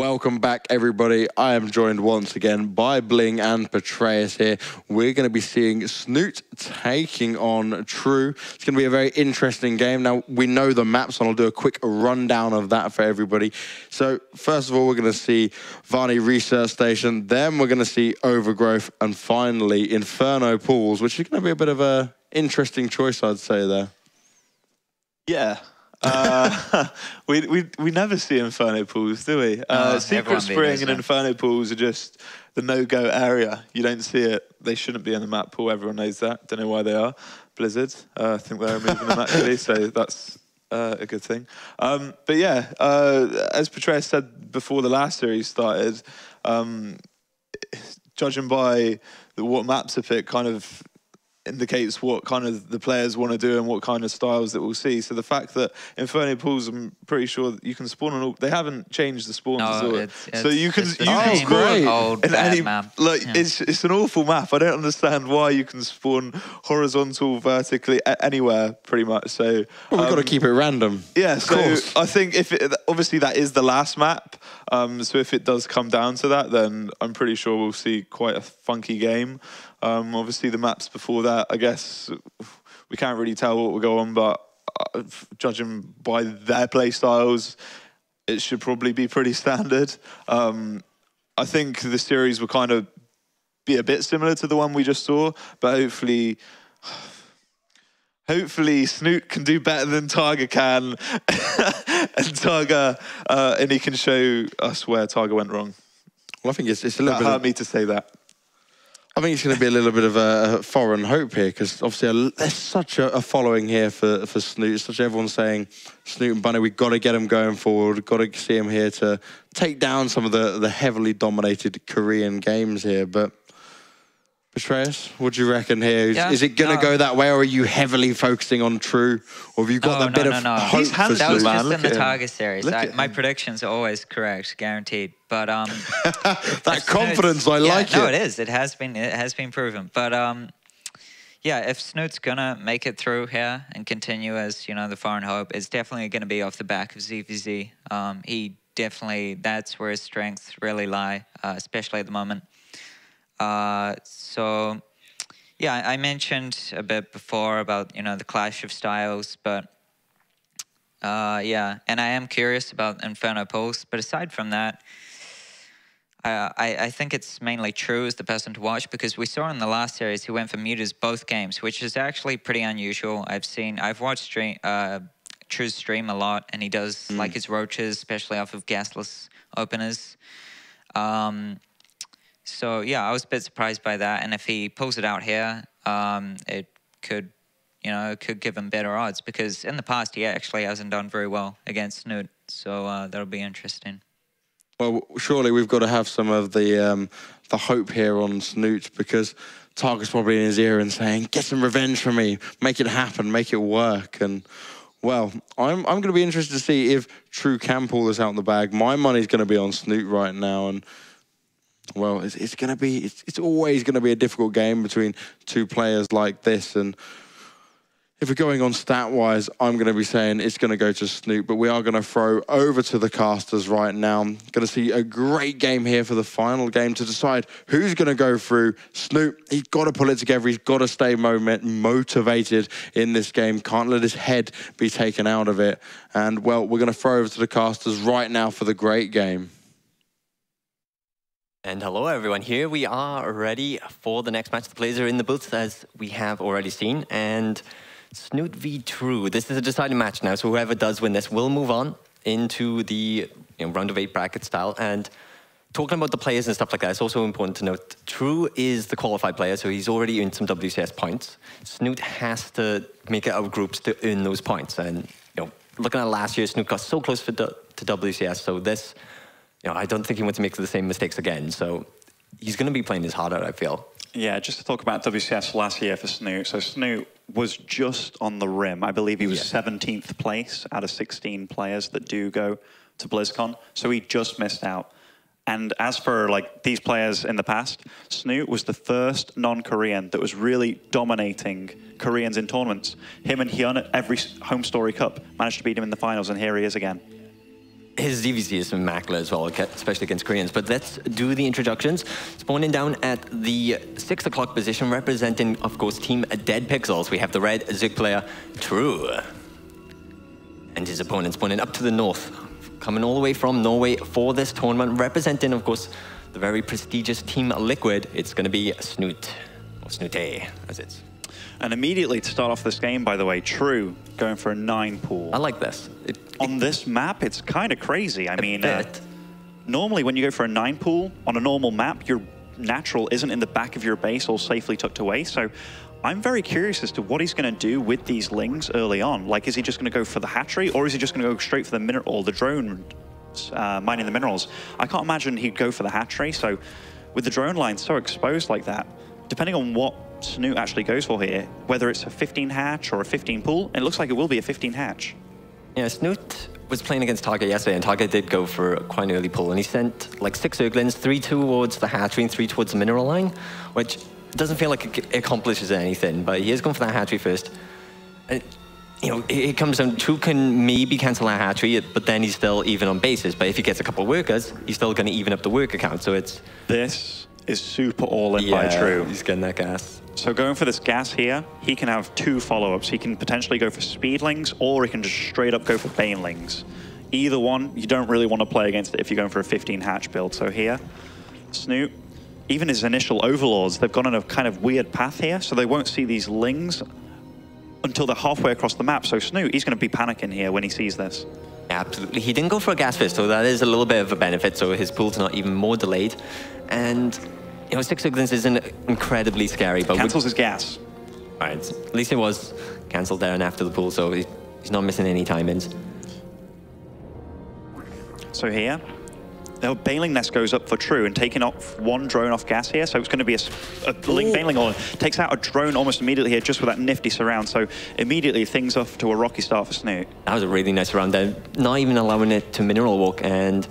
Welcome back, everybody. I am joined once again by Bling and Petraeus here. We're going to be seeing Snoot taking on True. It's going to be a very interesting game. Now, we know the maps, and I'll do a quick rundown of that for everybody. So, first of all, we're going to see Varney Research Station. Then we're going to see Overgrowth. And finally, Inferno Pools, which is going to be a bit of an interesting choice, I'd say, there. Yeah. We never see Inferno Pools, do we? Secret Spring and Inferno Pools are just the no-go area. You don't see it. They shouldn't be in the map pool. Everyone knows that. Don't know why they are. Blizzard. I think they're removing them actually, so that's a good thing. But yeah, as Petraeus said before the last series started, judging by what maps are picked, kind of indicates what kind of the players want to do and what kind of styles that we'll see. So the fact that Inferno Pools, I'm pretty sure that you can spawn on all. They haven't changed the spawns at all. So you can spawn in any map. Like it's an awful map. I don't understand why you can spawn horizontal, vertically, anywhere pretty much. So well, we've got to keep it random. Yeah. So I think if obviously that is the last map. So if it does come down to that, then I'm pretty sure we'll see quite a funky game. Obviously, the maps before that, I guess, we can't really tell what will go on, but judging by their play styles, it should probably be pretty standard. I think the series will kind of be a bit similar to the one we just saw, but hopefully Snoot can do better than TargA can, and TargA, and he can show us where TargA went wrong. Well, I think it's a little bit. That hurt me to say that. I think it's going to be a little bit of a foreign hope here, because obviously there's such a following here for Snoot. Such everyone's saying, Snoot and Bunny, we've got to get him going forward. We've got to see him here to take down some of the heavily dominated Korean games here. But Petraeus, what do you reckon here? Is it going to go that way, or are you heavily focusing on True? Or have you got that bit of hope for Snoot? That was just in the TargA series. My predictions are always correct, guaranteed. But that confidence, I like it. No, it is. It has been proven. But yeah, if Snoot's gonna make it through here and continue as the foreign hope, it's definitely gonna be off the back of ZVZ. He definitely, that's where his strengths really lie, especially at the moment. So yeah, I mentioned a bit before about the clash of styles, but yeah, and I am curious about Inferno Pulse. But aside from that, I think it's mainly True as the person to watch, because we saw in the last series he went for mutas both games, which is actually pretty unusual. I've watched True's stream a lot, and he does like his roaches, especially off of gasless openers. So yeah, I was a bit surprised by that, and if he pulls it out here, it could give him better odds, because in the past he actually hasn't done very well against Snoot. So that'll be interesting. Well, surely we've got to have some of the hope here on Snoot, because TargA's probably in his ear and saying, "Get some revenge for me, make it happen, make it work." And well, I'm going to be interested to see if True can pull this out in the bag. My money's going to be on Snoot right now, and well, it's going to be it's always going to be a difficult game between two players like this. And if we're going on stat-wise, I'm going to be saying it's going to go to Snoot, but we are going to throw over to the casters right now. Going to see a great game here for the final game to decide who's going to go through. Snoot, he's got to pull it together. He's got to stay motivated in this game. Can't let his head be taken out of it. And, well, we're going to throw over to the casters right now for the great game. And hello everyone, here we are ready for the next match. The players are in the booth, as we have already seen, and Snoot v True. This is a deciding match now, so whoever does win this will move on into the round of 8 bracket style. And talking about the players and stuff like that, it's also important to note True is the qualified player, so he's already earned some WCS points. Snoot has to make it out of groups to earn those points. And looking at last year, Snoot got so close to WCS, so this, I don't think he wants to make the same mistakes again. So he's going to be playing his heart out, I feel. Yeah, just to talk about WCS last year for Snoot. So Snoot was just on the rim. I believe he was 17th place out of 16 players that do go to BlizzCon. So he just missed out. And as for these players in the past, Snoot was the first non-Korean that was really dominating Koreans in tournaments. Him and Hyun at every Home Story Cup managed to beat him in the finals, and here he is again. his DVC is immaculate as well, especially against Koreans. But let's do the introductions. Spawning down at the 6 o'clock position, representing, of course, Team Dead Pixels. We have the red Zerg player, True. And his opponent spawning up to the north, coming all the way from Norway for this tournament, representing, of course, the very prestigious Team Liquid. It's going to be Snoot, or Snoote, as it's. And immediately to start off this game, by the way, True going for a 9 pool. I like this. On this map, it's kind of crazy. I mean, bit. Normally when you go for a 9 pool on a normal map, your natural isn't in the back of your base or safely tucked away. So I'm very curious as to what he's going to do with these lings early on. Like, is he just going to go for the hatchery, or is he just going to go straight for the mineral, or the drone mining the minerals? I can't imagine he'd go for the hatchery. So with the drone line so exposed like that, depending on what Snoot actually goes for here, whether it's a 15 hatch or a 15 pool, and it looks like it will be a 15 hatch. Yeah, Snoot was playing against TargA yesterday, and TargA did go for quite an early pull, and he sent like 6 Zerglings, 3 towards the hatchery and 3 towards the mineral line, which doesn't feel like it accomplishes anything, but he is going for that hatchery first. And, you know, it comes down, True can maybe cancel that hatchery, but then he's still even on bases. But if he gets a couple of workers, he's still going to even up the worker count, so it's... This is super all-in by True. He's getting that gas. So going for this gas here, he can have 2 follow-ups. He can potentially go for speedlings, or he can just straight up go for banelings. Either one, you don't really want to play against it if you're going for a 15 hatch build. So here, Snoot, even his initial overlords, they've gone on a kind of weird path here, so they won't see these lings until they're halfway across the map. So Snoot, he's going to be panicking here when he sees this. Absolutely. He didn't go for a gas fist, so that is a little bit of a benefit, so his pool's not even more delayed. And, you know, 6 Zerglings isn't incredibly scary, but... Cancels his gas. All right, at least it was cancelled there and after the pool, so he's not missing any time-ins. So here, the Baneling Nest goes up for True and taking off 1 drone off gas here, so it's going to be a Baneling Order. Takes out a drone almost immediately here just with that nifty surround, so immediately things off to a rocky start for Snoot. That was a really nice round there, not even allowing it to mineral walk, and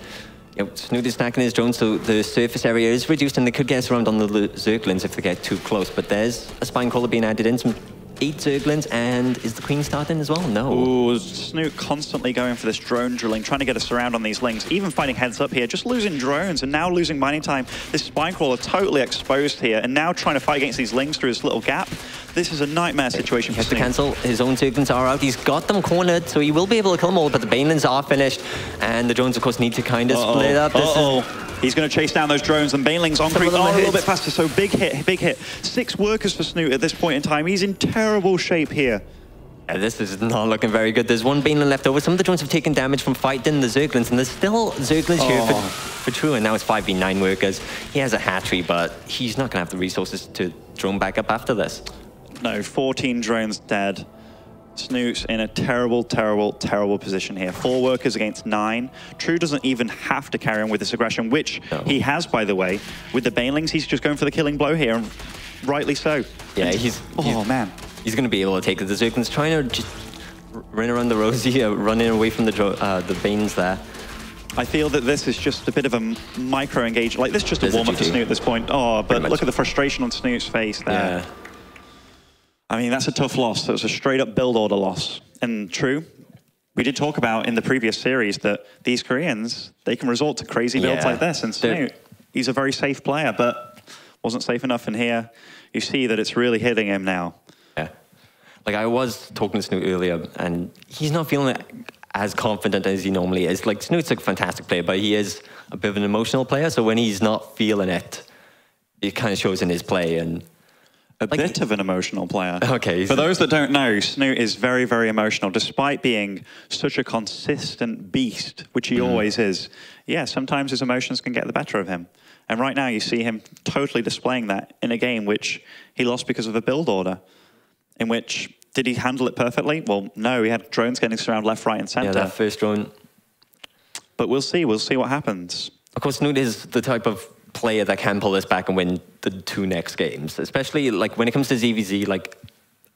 you know, Snoot is stacking his drones, so the surface area is reduced and they could get around on the Zerglings if they get too close, but there's a spine crawler being added in, some 8 Zerglings, and is the Queen starting as well? No. Ooh, Snoot constantly going for this drone drilling, trying to get a surround on these lings, even fighting heads up here, just losing drones and now losing mining time. This spine crawler totally exposed here, and now trying to fight against these lings through his little gap. This is a nightmare situation for Snoot. He has to cancel, his own Zerglings are out, he's got them cornered, so he will be able to kill them all, but the Banelings are finished, and the drones, of course, need to kind of split up. He's going to chase down those drones, and Banelings on creep a little bit faster, so big hit, big hit. 6 workers for Snoot at this point in time. He's in terrible shape here. Yeah, this is not looking very good. There's 1 Baneling left over. Some of the drones have taken damage from fighting the Zerglings, and there's still Zerglings here for True, and now it's 5v9 workers. He has a hatchery, but he's not going to have the resources to drone back up after this. No, 14 drones dead. Snoot's in a terrible, terrible, terrible position here. 4 workers against 9. True doesn't even have to carry on with this aggression, which he has, by the way. With the Banelings, he's just going for the killing blow here, and rightly so. Yeah, he's man. He's going to be able to take it. The Zerglings trying to just run around the Rosie, running away from the Banes there. I feel that this is just a bit of a micro-engage. Like, this is just a warm-up for Snoot at this point. Oh, but look at the frustration on Snoot's face there. Yeah. I mean, that's a tough loss. That was a straight-up build order loss. And True, we did talk about in the previous series that these Koreans, they can resort to crazy builds like this. And Snoot, he's a very safe player, but wasn't safe enough. And here, you see that it's really hitting him now. Yeah. Like, I was talking to Snoot earlier, and he's not feeling as confident as he normally is. Like, Snoot's a fantastic player, but he is a bit of an emotional player. So when he's not feeling it, it kind of shows in his play. And a bit of an emotional player. Okay. For those that don't know, Snoot is very, very emotional, despite being such a consistent beast, which he always is. Yeah, sometimes his emotions can get the better of him. And right now you see him totally displaying that in a game which he lost because of a build order, in which, did he handle it perfectly? Well, no, he had drones getting surrounded left, right, and center. Yeah, that first drone. But we'll see what happens. Of course, Snoot is the type of player that can pull this back and win the 2 next games, especially like when it comes to ZVZ. Like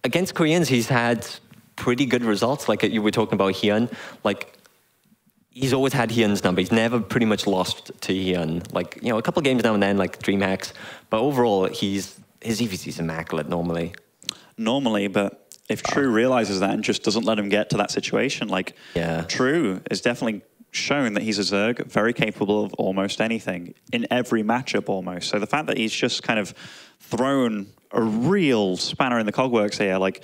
against Koreans, he's had pretty good results. Like you were talking about Hyun, like he's always had Hyun's number. He's never pretty much lost to Hyun. Like, you know, a couple games now and then, like DreamHacks, but overall, his ZVZ is immaculate normally. Normally, but if True realizes that and just doesn't let him get to that situation, like True is definitely shown that he's a Zerg, very capable of almost anything, in every matchup almost. So the fact that he's just kind of thrown a real spanner in the cogworks here, like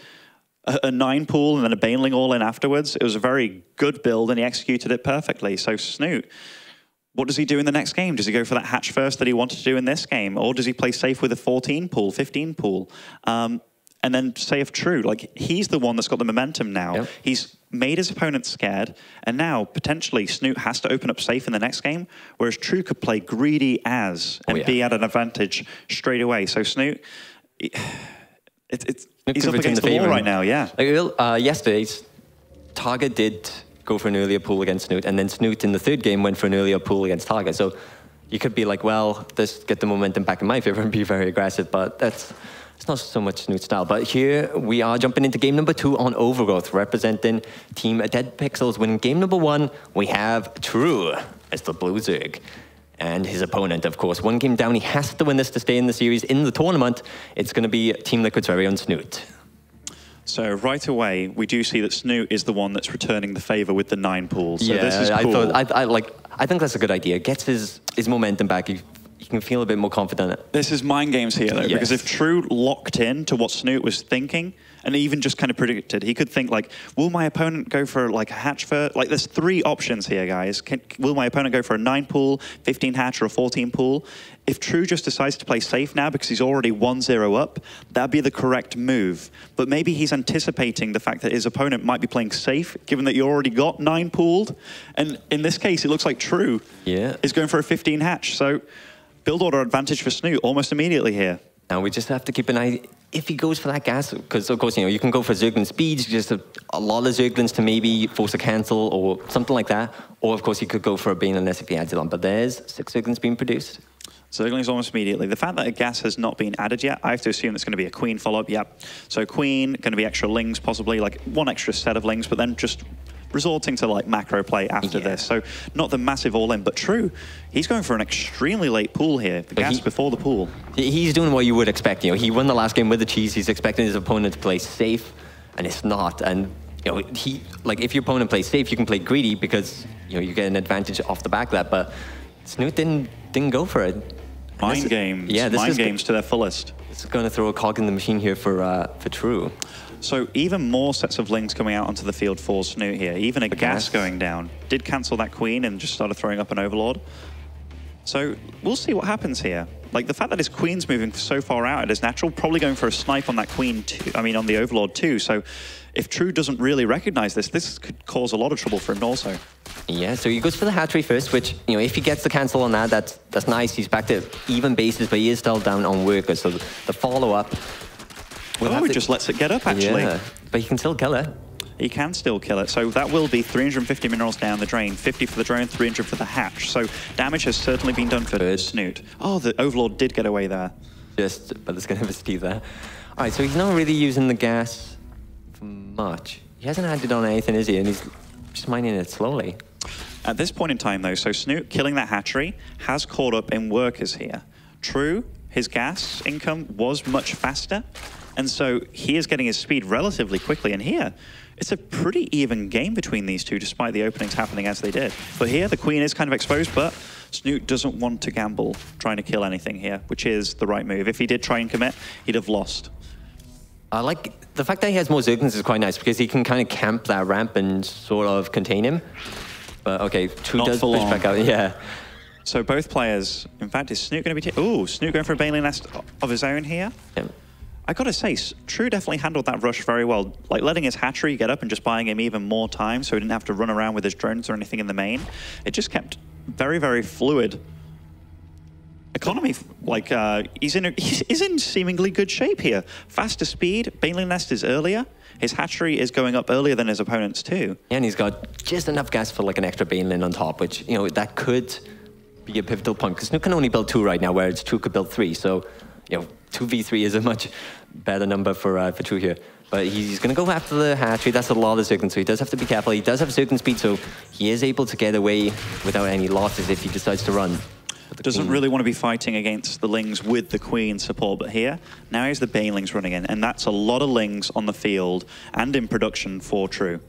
a 9 pool and then a Baneling all in afterwards, it was a very good build and he executed it perfectly. So Snoot, what does he do in the next game? Does he go for that hatch first that he wanted to do in this game? Or does he play safe with a 14 pool, 15 pool? And then say if True, like he's the one that's got the momentum now. Yep. He's made his opponent scared, and now potentially Snoot has to open up safe in the next game, whereas True could play greedy as and be at an advantage straight away. So Snoot, he's up against the wall right now, yeah. Like, yesterday, TargA did go for an earlier pool against Snoot, and then Snoot in the third game went for an earlier pool against TargA. So you could be like, well, let's get the momentum back in my favor and be very aggressive, but it's not so much Snoot style. But here we are jumping into game number 2 on Overgrowth, representing Team Dead Pixels. Winning game number 1, we have True as the Blue Zerg. And his opponent, of course, 1 game down. He has to win this to stay in the series. In the tournament, it's going to be Team Liquid's very own Snoot. So right away, we do see that Snoot is the one that's returning the favor with the 9 pools. So this is cool. I think that's a good idea. Gets his momentum back. You can feel a bit more confident. This is mind games here, though, because if True locked in to what Snoot was thinking, and even just kind of predicted, he could think like, will my opponent go for like a hatch first? Like there's 3 options here, guys. Will my opponent go for a 9 pool, 15 hatch, or a 14 pool? If True just decides to play safe now because he's already 1-0 up, that'd be the correct move. But maybe he's anticipating the fact that his opponent might be playing safe, given that you already got 9 pooled. And in this case, it looks like True is going for a 15 hatch. So build order advantage for Snoot almost immediately here. Now we just have to keep an eye if he goes for that gas, because of course, you know, you can go for Zerglin speeds, just a lot of Zerglins to maybe force a cancel or something like that. Or of course, he could go for a Baneling if he adds it on. But there's 6 Zerglins being produced. Zerglings almost immediately. The fact that a gas has not been added yet, I have to assume it's going to be a Queen follow-up. Yep. So Queen, going to be extra Lings possibly, like 1 extra set of Lings, but then just resorting to like macro play after this. So not the massive all-in, but True, he's going for an extremely late pool here. The gas before the pool. He's doing what you would expect. You know, he won the last game with the cheese. He's expecting his opponent to play safe, and it's not. And you know, if your opponent plays safe, you can play greedy because you know you get an advantage off the back of that. But Snoot didn't go for it. Mind games. Yeah, mind games to their fullest. It's going to throw a cog in the machine here for True. So even more sets of Lings coming out onto the field for Snoot here. Even a gas going down. Did cancel that Queen and just started throwing up an Overlord. So we'll see what happens here. Like the fact that his Queen's moving so far out, it is natural. Probably going for a snipe on that Queen too. I mean, on the Overlord too. So if True doesn't really recognize this could cause a lot of trouble for him also. Yeah, so he goes for the hatchery first, which, you know, if he gets the cancel on that, that's nice. He's back to even bases, but he is still down on workers. So the follow-up... he just lets it get up, actually. Yeah, but he can still kill it. He can still kill it. So that will be 350 minerals down the drain, 50 for the drone, 300 for the hatch. So damage has certainly been done for Snoot. Oh, the Overlord did get away there. But there's going to be a Steve there. All right, so he's not really using the gas for much. He hasn't added on anything, is he? And he's just mining it slowly. At this point in time, though, so Snoot killing that hatchery has caught up in workers here. True, his gas income was much faster. And so he is getting his speed relatively quickly. And here, it's a pretty even game between these two, despite the openings happening as they did. But here, the Queen is kind of exposed, but Snoot doesn't want to gamble trying to kill anything here, which is the right move. If he did try and commit, he'd have lost. I like the fact that he has more Zerglins is quite nice, because he can kind of camp that ramp and sort of contain him. But okay, True does push back out, yeah. So both players, in fact, is Snoot going to be... Ooh, Snoot going for a Baneling nest of his own here. Yeah. I gotta say, True definitely handled that rush very well. Like letting his hatchery get up and just buying him even more time so he didn't have to run around with his drones or anything in the main. It just kept very, very fluid. Economy, like, he's in seemingly good shape here. Faster speed, Baneling nest is earlier. His hatchery is going up earlier than his opponent's too. Yeah, and he's got just enough gas for like an extra Baneling on top, which, you know, that could be a pivotal point. Because Snoot can only build 2 right now, whereas True could build 3. So, you know, 2v3 is a much better number for True here. But he's going to go after the hatchery. That's a lot of Zerglin, so he does have to be careful. He does have Zerglin speed, so he is able to get away without any losses if he decides to run. Doesn't really want to be fighting against the Lings with the Queen support, but here, now he's the Banelings running in, and that's a lot of Lings on the field and in production for True.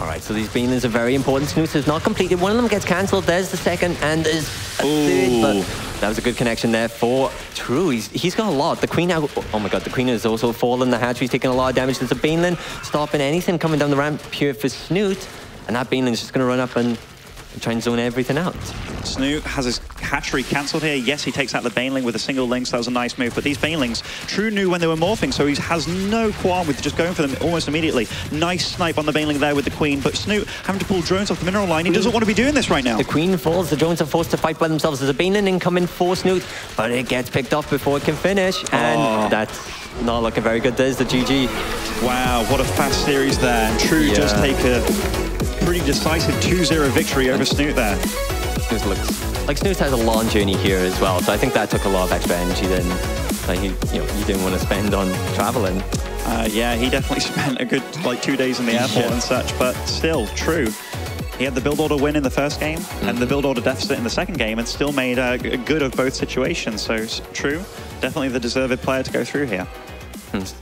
All right, so these beanlings are very important. Snoots is not completed. One of them gets cancelled. There's the second, and there's a third. But that was a good connection there for True. He's got a lot. The Queen now, oh my God, the Queen has also fallen. The hatchery's taking a lot of damage. There's a beanling stopping anything coming down the ramp here for Snoot. And that beanling's just going to run up and try and zone everything out. Snoot has his hatchery cancelled here. Yes, he takes out the Baneling with a single link, so that was a nice move. But these Banelings, True knew when they were morphing, so he has no qualm with just going for them almost immediately. Nice snipe on the Baneling there with the Queen, but Snoot having to pull drones off the mineral line. He doesn't want to be doing this right now. The Queen falls, the drones are forced to fight by themselves. There's a Baneling incoming for Snoot, but it gets picked off before it can finish, and that's not looking very good. There's the GG. Wow, what a fast series there. And True just take a pretty decisive 2-0 victory over Snoot there. Snoot looks like Snoot has a long journey here as well, so I think that took a lot of extra energy than like he didn't want to spend on traveling. Yeah, he definitely spent a good 2 days in the airport and such, but still, True. He had the build order win in the first game and the build order deficit in the second game, and still made a good of both situations. So True, definitely the deserved player to go through here. And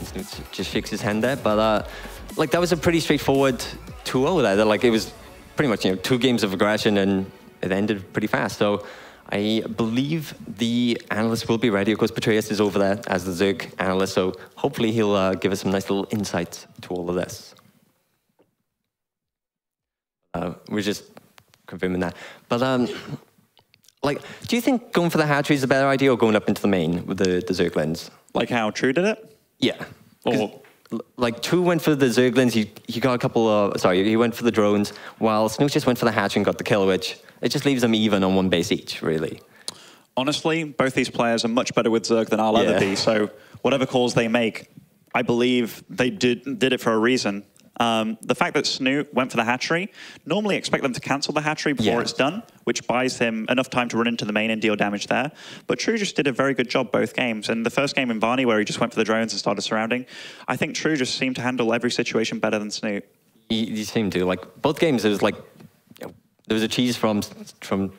Snoot just shakes his hand there, but like that was a pretty straightforward 2-0 there. Like it was pretty much 2 games of aggression and it ended pretty fast. So I believe the analyst will be ready. Of course, Petraeus is over there as the Zerg analyst, so hopefully he'll give us some nice little insights to all of this. We're just confirming that. But like, do you think going for the hatchery is a better idea or going up into the main with the Zerglings? Like how True did it? Yeah. Or like True went for the Zerglings, he got a couple of, he went for the drones, while Snoot just went for the hatchery and got the kill, which it just leaves them even on 1 base each, really. Honestly, both these players are much better with Zerg than I'll ever be, so whatever calls they make, I believe they did it for a reason. The fact that Snoot went for the hatchery, normally expect them to cancel the hatchery before it's done, which buys him enough time to run into the main and deal damage there. But True just did a very good job both games. And the first game in Varney, where he just went for the drones and started surrounding, I think True just seemed to handle every situation better than Snoot. He seemed to. Like, both games, it was like, there was a cheese from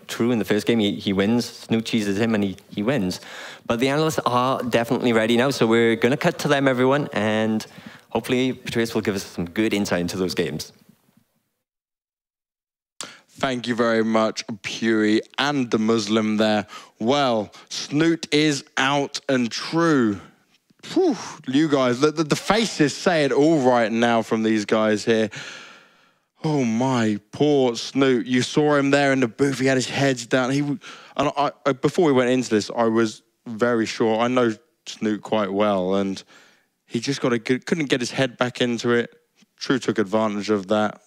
True in the first game. He wins. Snoot cheeses him and he wins. But the analysts are definitely ready now. So we're going to cut to them, everyone. And hopefully, Petraeus will give us some good insight into those games. Thank you very much, Pewee and the Muslim there. Well, Snoot is out and True. Whew, you guys, the faces say it all right now from these guys here. Oh my, poor Snoot. You saw him there in the booth. He had his head down. Before we went into this, I was very sure. I know Snoot quite well, and he just couldn't get his head back into it. True took advantage of that.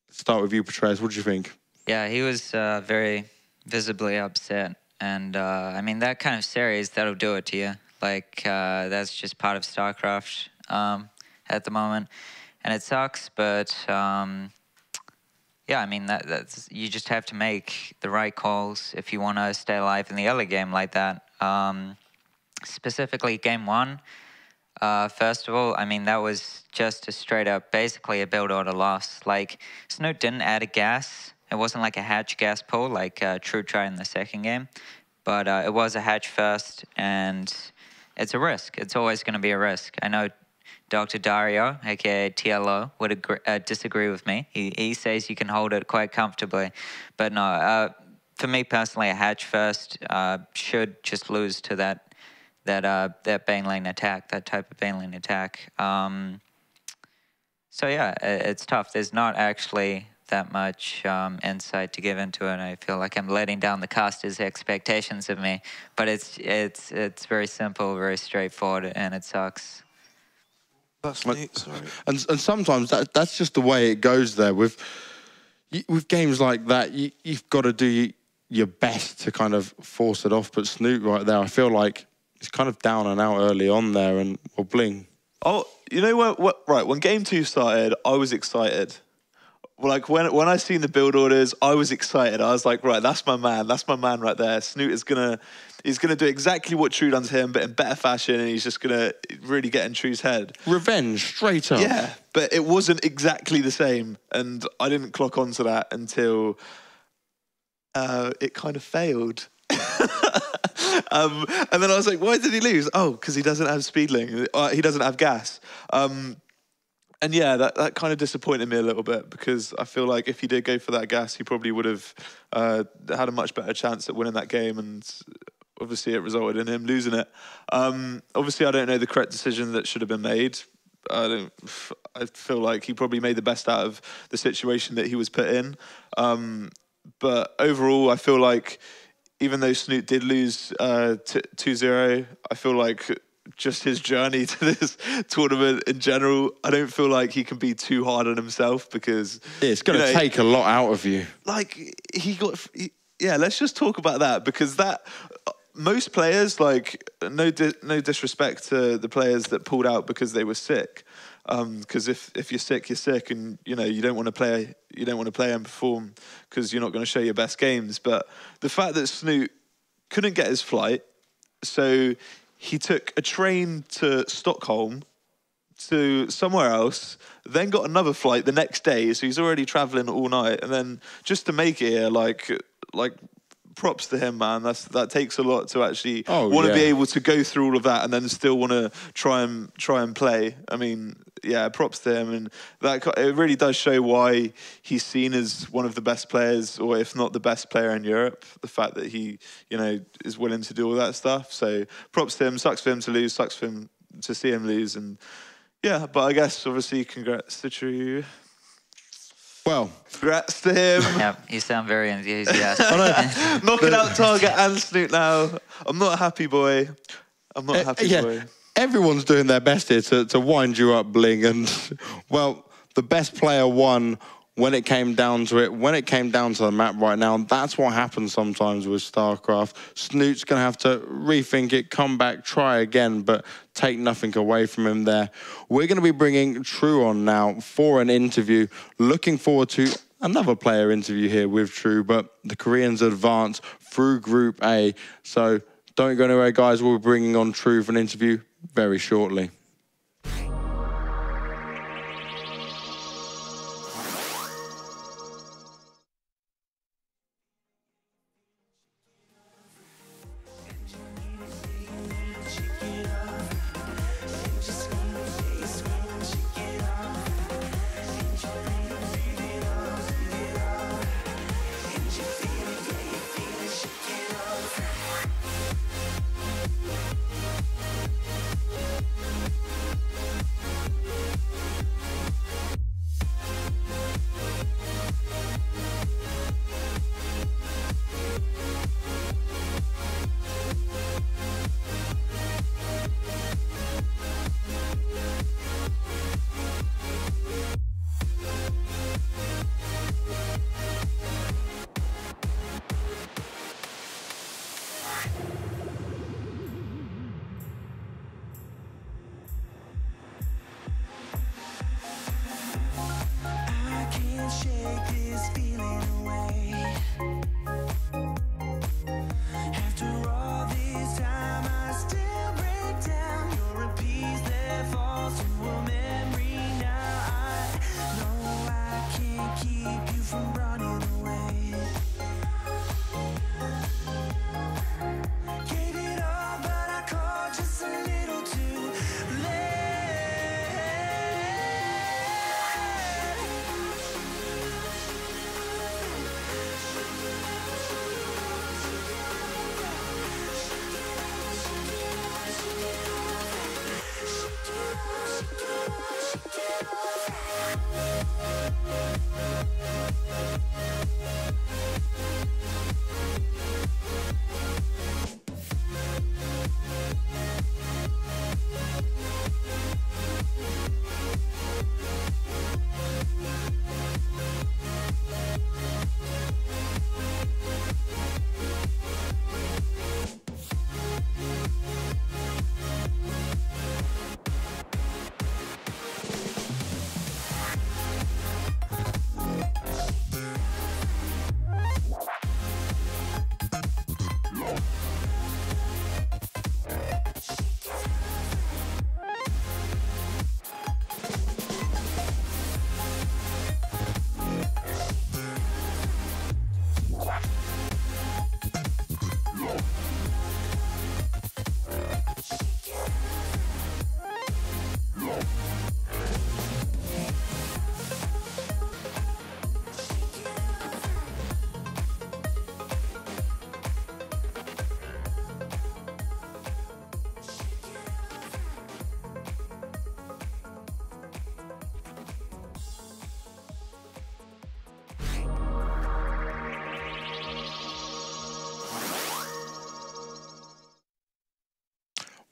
Start with you, Petraeus. What do you think? Yeah, he was very visibly upset. And I mean, that kind of series, that'll do it to you. Like, that's just part of Starcraft at the moment. And it sucks, but yeah, I mean, that's you just have to make the right calls if you want to stay alive in the early game like that. Specifically, game 1. First of all, I mean, that was just a straight up, basically a build order loss. Like, Snoot didn't add a gas. It wasn't like a hatch gas pull like True tried in the second game. But it was a hatch first, and it's a risk. It's always going to be a risk. I know Dr. Dario, aka TLO, would disagree with me. He says you can hold it quite comfortably. But no, for me personally, a hatch first should just lose to that Baneling attack, that type of Baneling attack. So yeah, it's tough. There's not actually that much insight to give into it. I feel like I'm letting down the casters' expectations of me. But it's very simple, very straightforward, and it sucks. That's neat, sorry. And sometimes that's just the way it goes there. With games like that, you've got to do your best to kind of force it off. But Snoot right there, I feel like he's kind of down and out early on there and wobbling. Oh, you know what? Right, when game 2 started, I was excited. Like when I seen the build orders, I was excited. I was like, right, that's my man. That's my man right there. Snoot is he's gonna do exactly what True done to him, but in better fashion, and he's just gonna really get in True's head. Revenge, straight up. Yeah, but it wasn't exactly the same, and I didn't clock onto that until it kind of failed. And then I was like, why did he lose? Oh, because he doesn't have speedling. He doesn't have gas. And yeah, that kind of disappointed me a little bit, because I feel like if he did go for that gas, he probably would have had a much better chance at winning that game, and obviously it resulted in him losing it. Obviously, I don't know the correct decision that should have been made. I feel like he probably made the best out of the situation that he was put in. But overall, I feel like even though Snoot did lose 2-0, I feel like just his journey to this tournament in general, I don't feel like he can be too hard on himself, because it's going to take a lot out of you. Like yeah, let's just talk about that, because that most players, like no disrespect to the players that pulled out because they were sick, because if you're sick, and you don't want to play and perform because you're not going to show your best games. But the fact that Snoot couldn't get his flight, so he took a train to Stockholm to somewhere else, then got another flight the next day, so he's already traveling all night, and then just to make it here, like props to him, man. That takes a lot to actually want to be able to go through all of that and then still want to try and play. I mean, yeah, props to him, and that it really does show why he's seen as one of the best players, or if not the best player in Europe. The fact that he, is willing to do all that stuff. So props to him. Sucks for him to lose. Sucks for him to see him lose. And yeah, but I guess obviously congrats to True. Well, congrats to him. Yeah, you sound very enthusiastic. Knocking out TargA and Snoot now. I'm not a happy boy. I'm not a happy boy. Everyone's doing their best here to wind you up, Bling. And, well, the best player won when it came down to it. When it came down to the map right now, that's what happens sometimes with StarCraft. Snoot's going to have to rethink it, come back, try again, but take nothing away from him there. We're going to be bringing True on now for an interview. Looking forward to another player interview here with True, but the Koreans advance through Group A. So don't go anywhere, guys. We'll be bringing on True for an interview very shortly.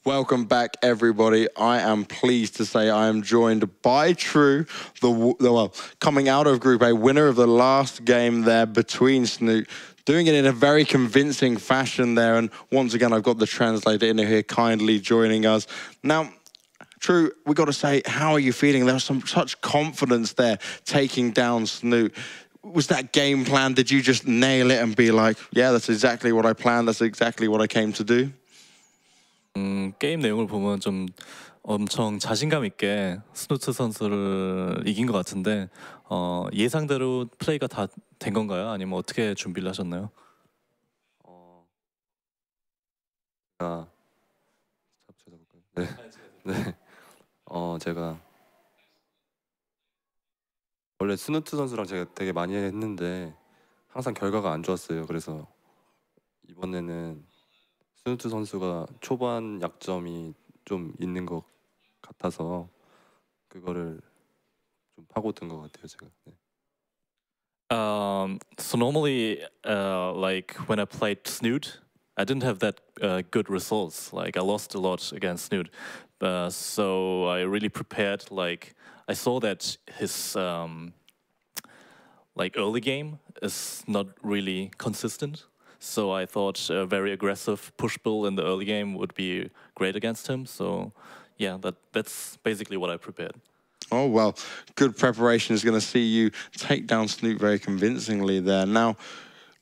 Welcome back, everybody. I am pleased to say I am joined by True, well, coming out of Group A, winner of the last game there between Snoot, doing it in a very convincing fashion there. And once again, I've got the translator in here kindly joining us. Now, True, we got to say, how are you feeling? There was such confidence there taking down Snoot. Was that game plan? Did you just nail it and be like, yeah, that's exactly what I planned, that's exactly what I came to do? 게임 내용을 보면 좀 엄청 자신감 있게 스누트 선수를 이긴 것 같은데 예상대로 플레이가 다 된 건가요? 아니면 어떻게 준비를 하셨나요? 제가 원래 스누트 선수랑 제가 되게 많이 했는데 항상 결과가 안 좋았어요. 그래서 이번에는 스누트 선수가 초반 약점이 좀 있는 것 같아서 그거를 좀 파고든 것 같아요, 제가. 네. So normally, like when I played Snoot, I didn't have that good results. Like I lost a lot against Snoot, so I really prepared. Like I saw that his like early game is not really consistent. So I thought a very aggressive push build in the early game would be great against him. So yeah, that's basically what I prepared. Oh, well, good preparation is going to see you take down Snoot very convincingly there. Now,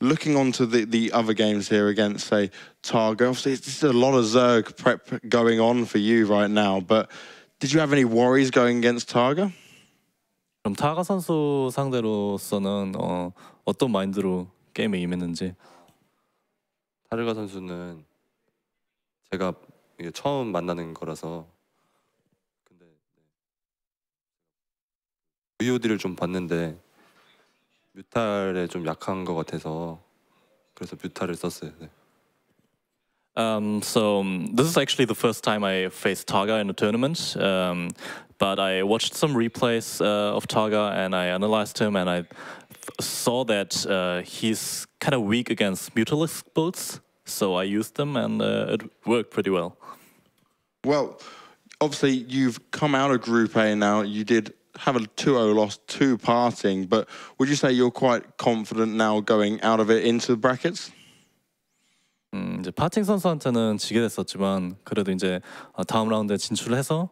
looking on to the other games here against, say, TargA, obviously there's a lot of Zerg prep going on for you right now, but did you have any worries going against TargA? 그럼 타가 선수 상대로서는 어떤 마인드로 게임에 임했는지? 타르가 선수는 제가 이게 처음 만나는 거라서 근데 VOD를 좀 봤는데 뮤탈에 좀 약한 것 같아서 그래서 뮤탈을 썼어요. 네. So this is actually the first time I faced TargA in a tournament, but I watched some replays of TargA and I analyzed him and I saw that he's kind of weak against Mutalisk builds, so I used them and it worked pretty well. Well, obviously you've come out of Group A now. You did have a 2-0 loss to Parting, but would you say you're quite confident now going out of it into the brackets? 이제 파팅 선수한테는 지게 됐었지만 그래도 이제 다음 라운드에 진출해서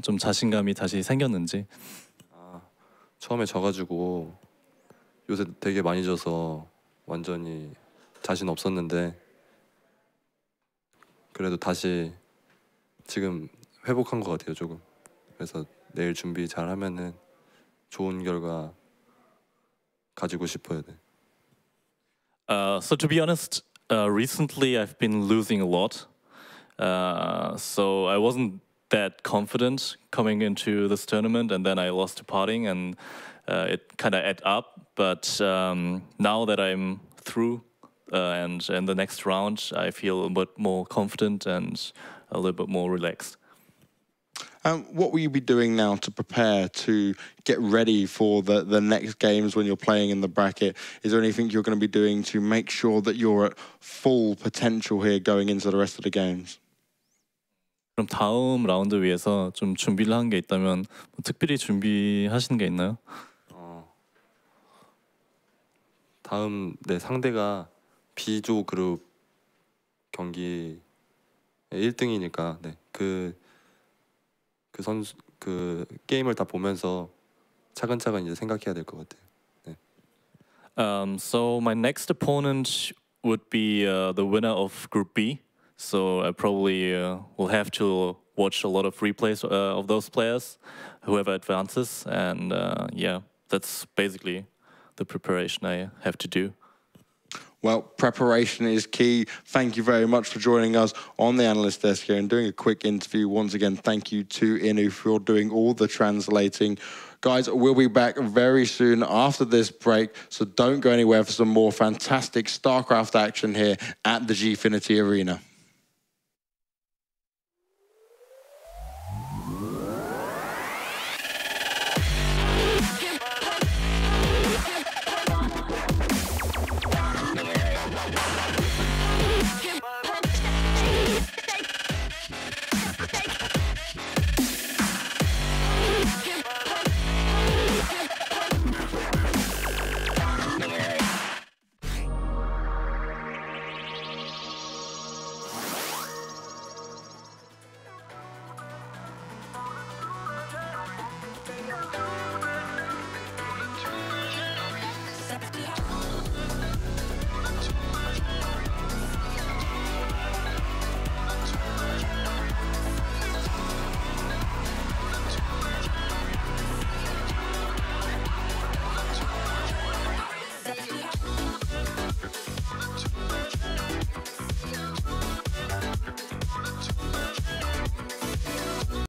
좀 자신감이 다시 생겼는지. 처음에 져가지고 요새 되게 많이 져서 완전히 자신 없었는데 그래도 다시 지금 회복한 것 같아요, 조금. 그래서 내일 준비 잘 하면은 좋은 결과 가지고 싶어요. 네. So to be honest, recently I've been losing a lot. So I wasn't that confident coming into this tournament, and then I lost to Parting, and it kind of added up. But now that I'm through and in the next round, I feel a bit more confident and a little bit more relaxed. What will you be doing now to prepare to get ready for the next games when you're playing in the bracket? Is there anything you're going to be doing to make sure that you're at full potential here going into the rest of the games? 그럼 다음 라운드 위해서 좀 준비를 한 게 있다면 특별히 준비하시는 게 있나요? 다음 상대가 B조 그룹 경기 1등이니까 네, 그 선수 그 게임을 다 보면서 차근차근 이제 생각해야 될 것 같아요. 네. So my next opponent would be the winner of Group B. So I probably will have to watch a lot of replays of those players, whoever advances, and yeah, that's basically the preparation I have to do. Well, preparation is key. Thank you very much for joining us on the analyst desk here and doing a quick interview. Once again, thank you to Inu for doing all the translating. Guys, we'll be back very soon after this break, so don't go anywhere for some more fantastic StarCraft action here at the Gfinity Arena.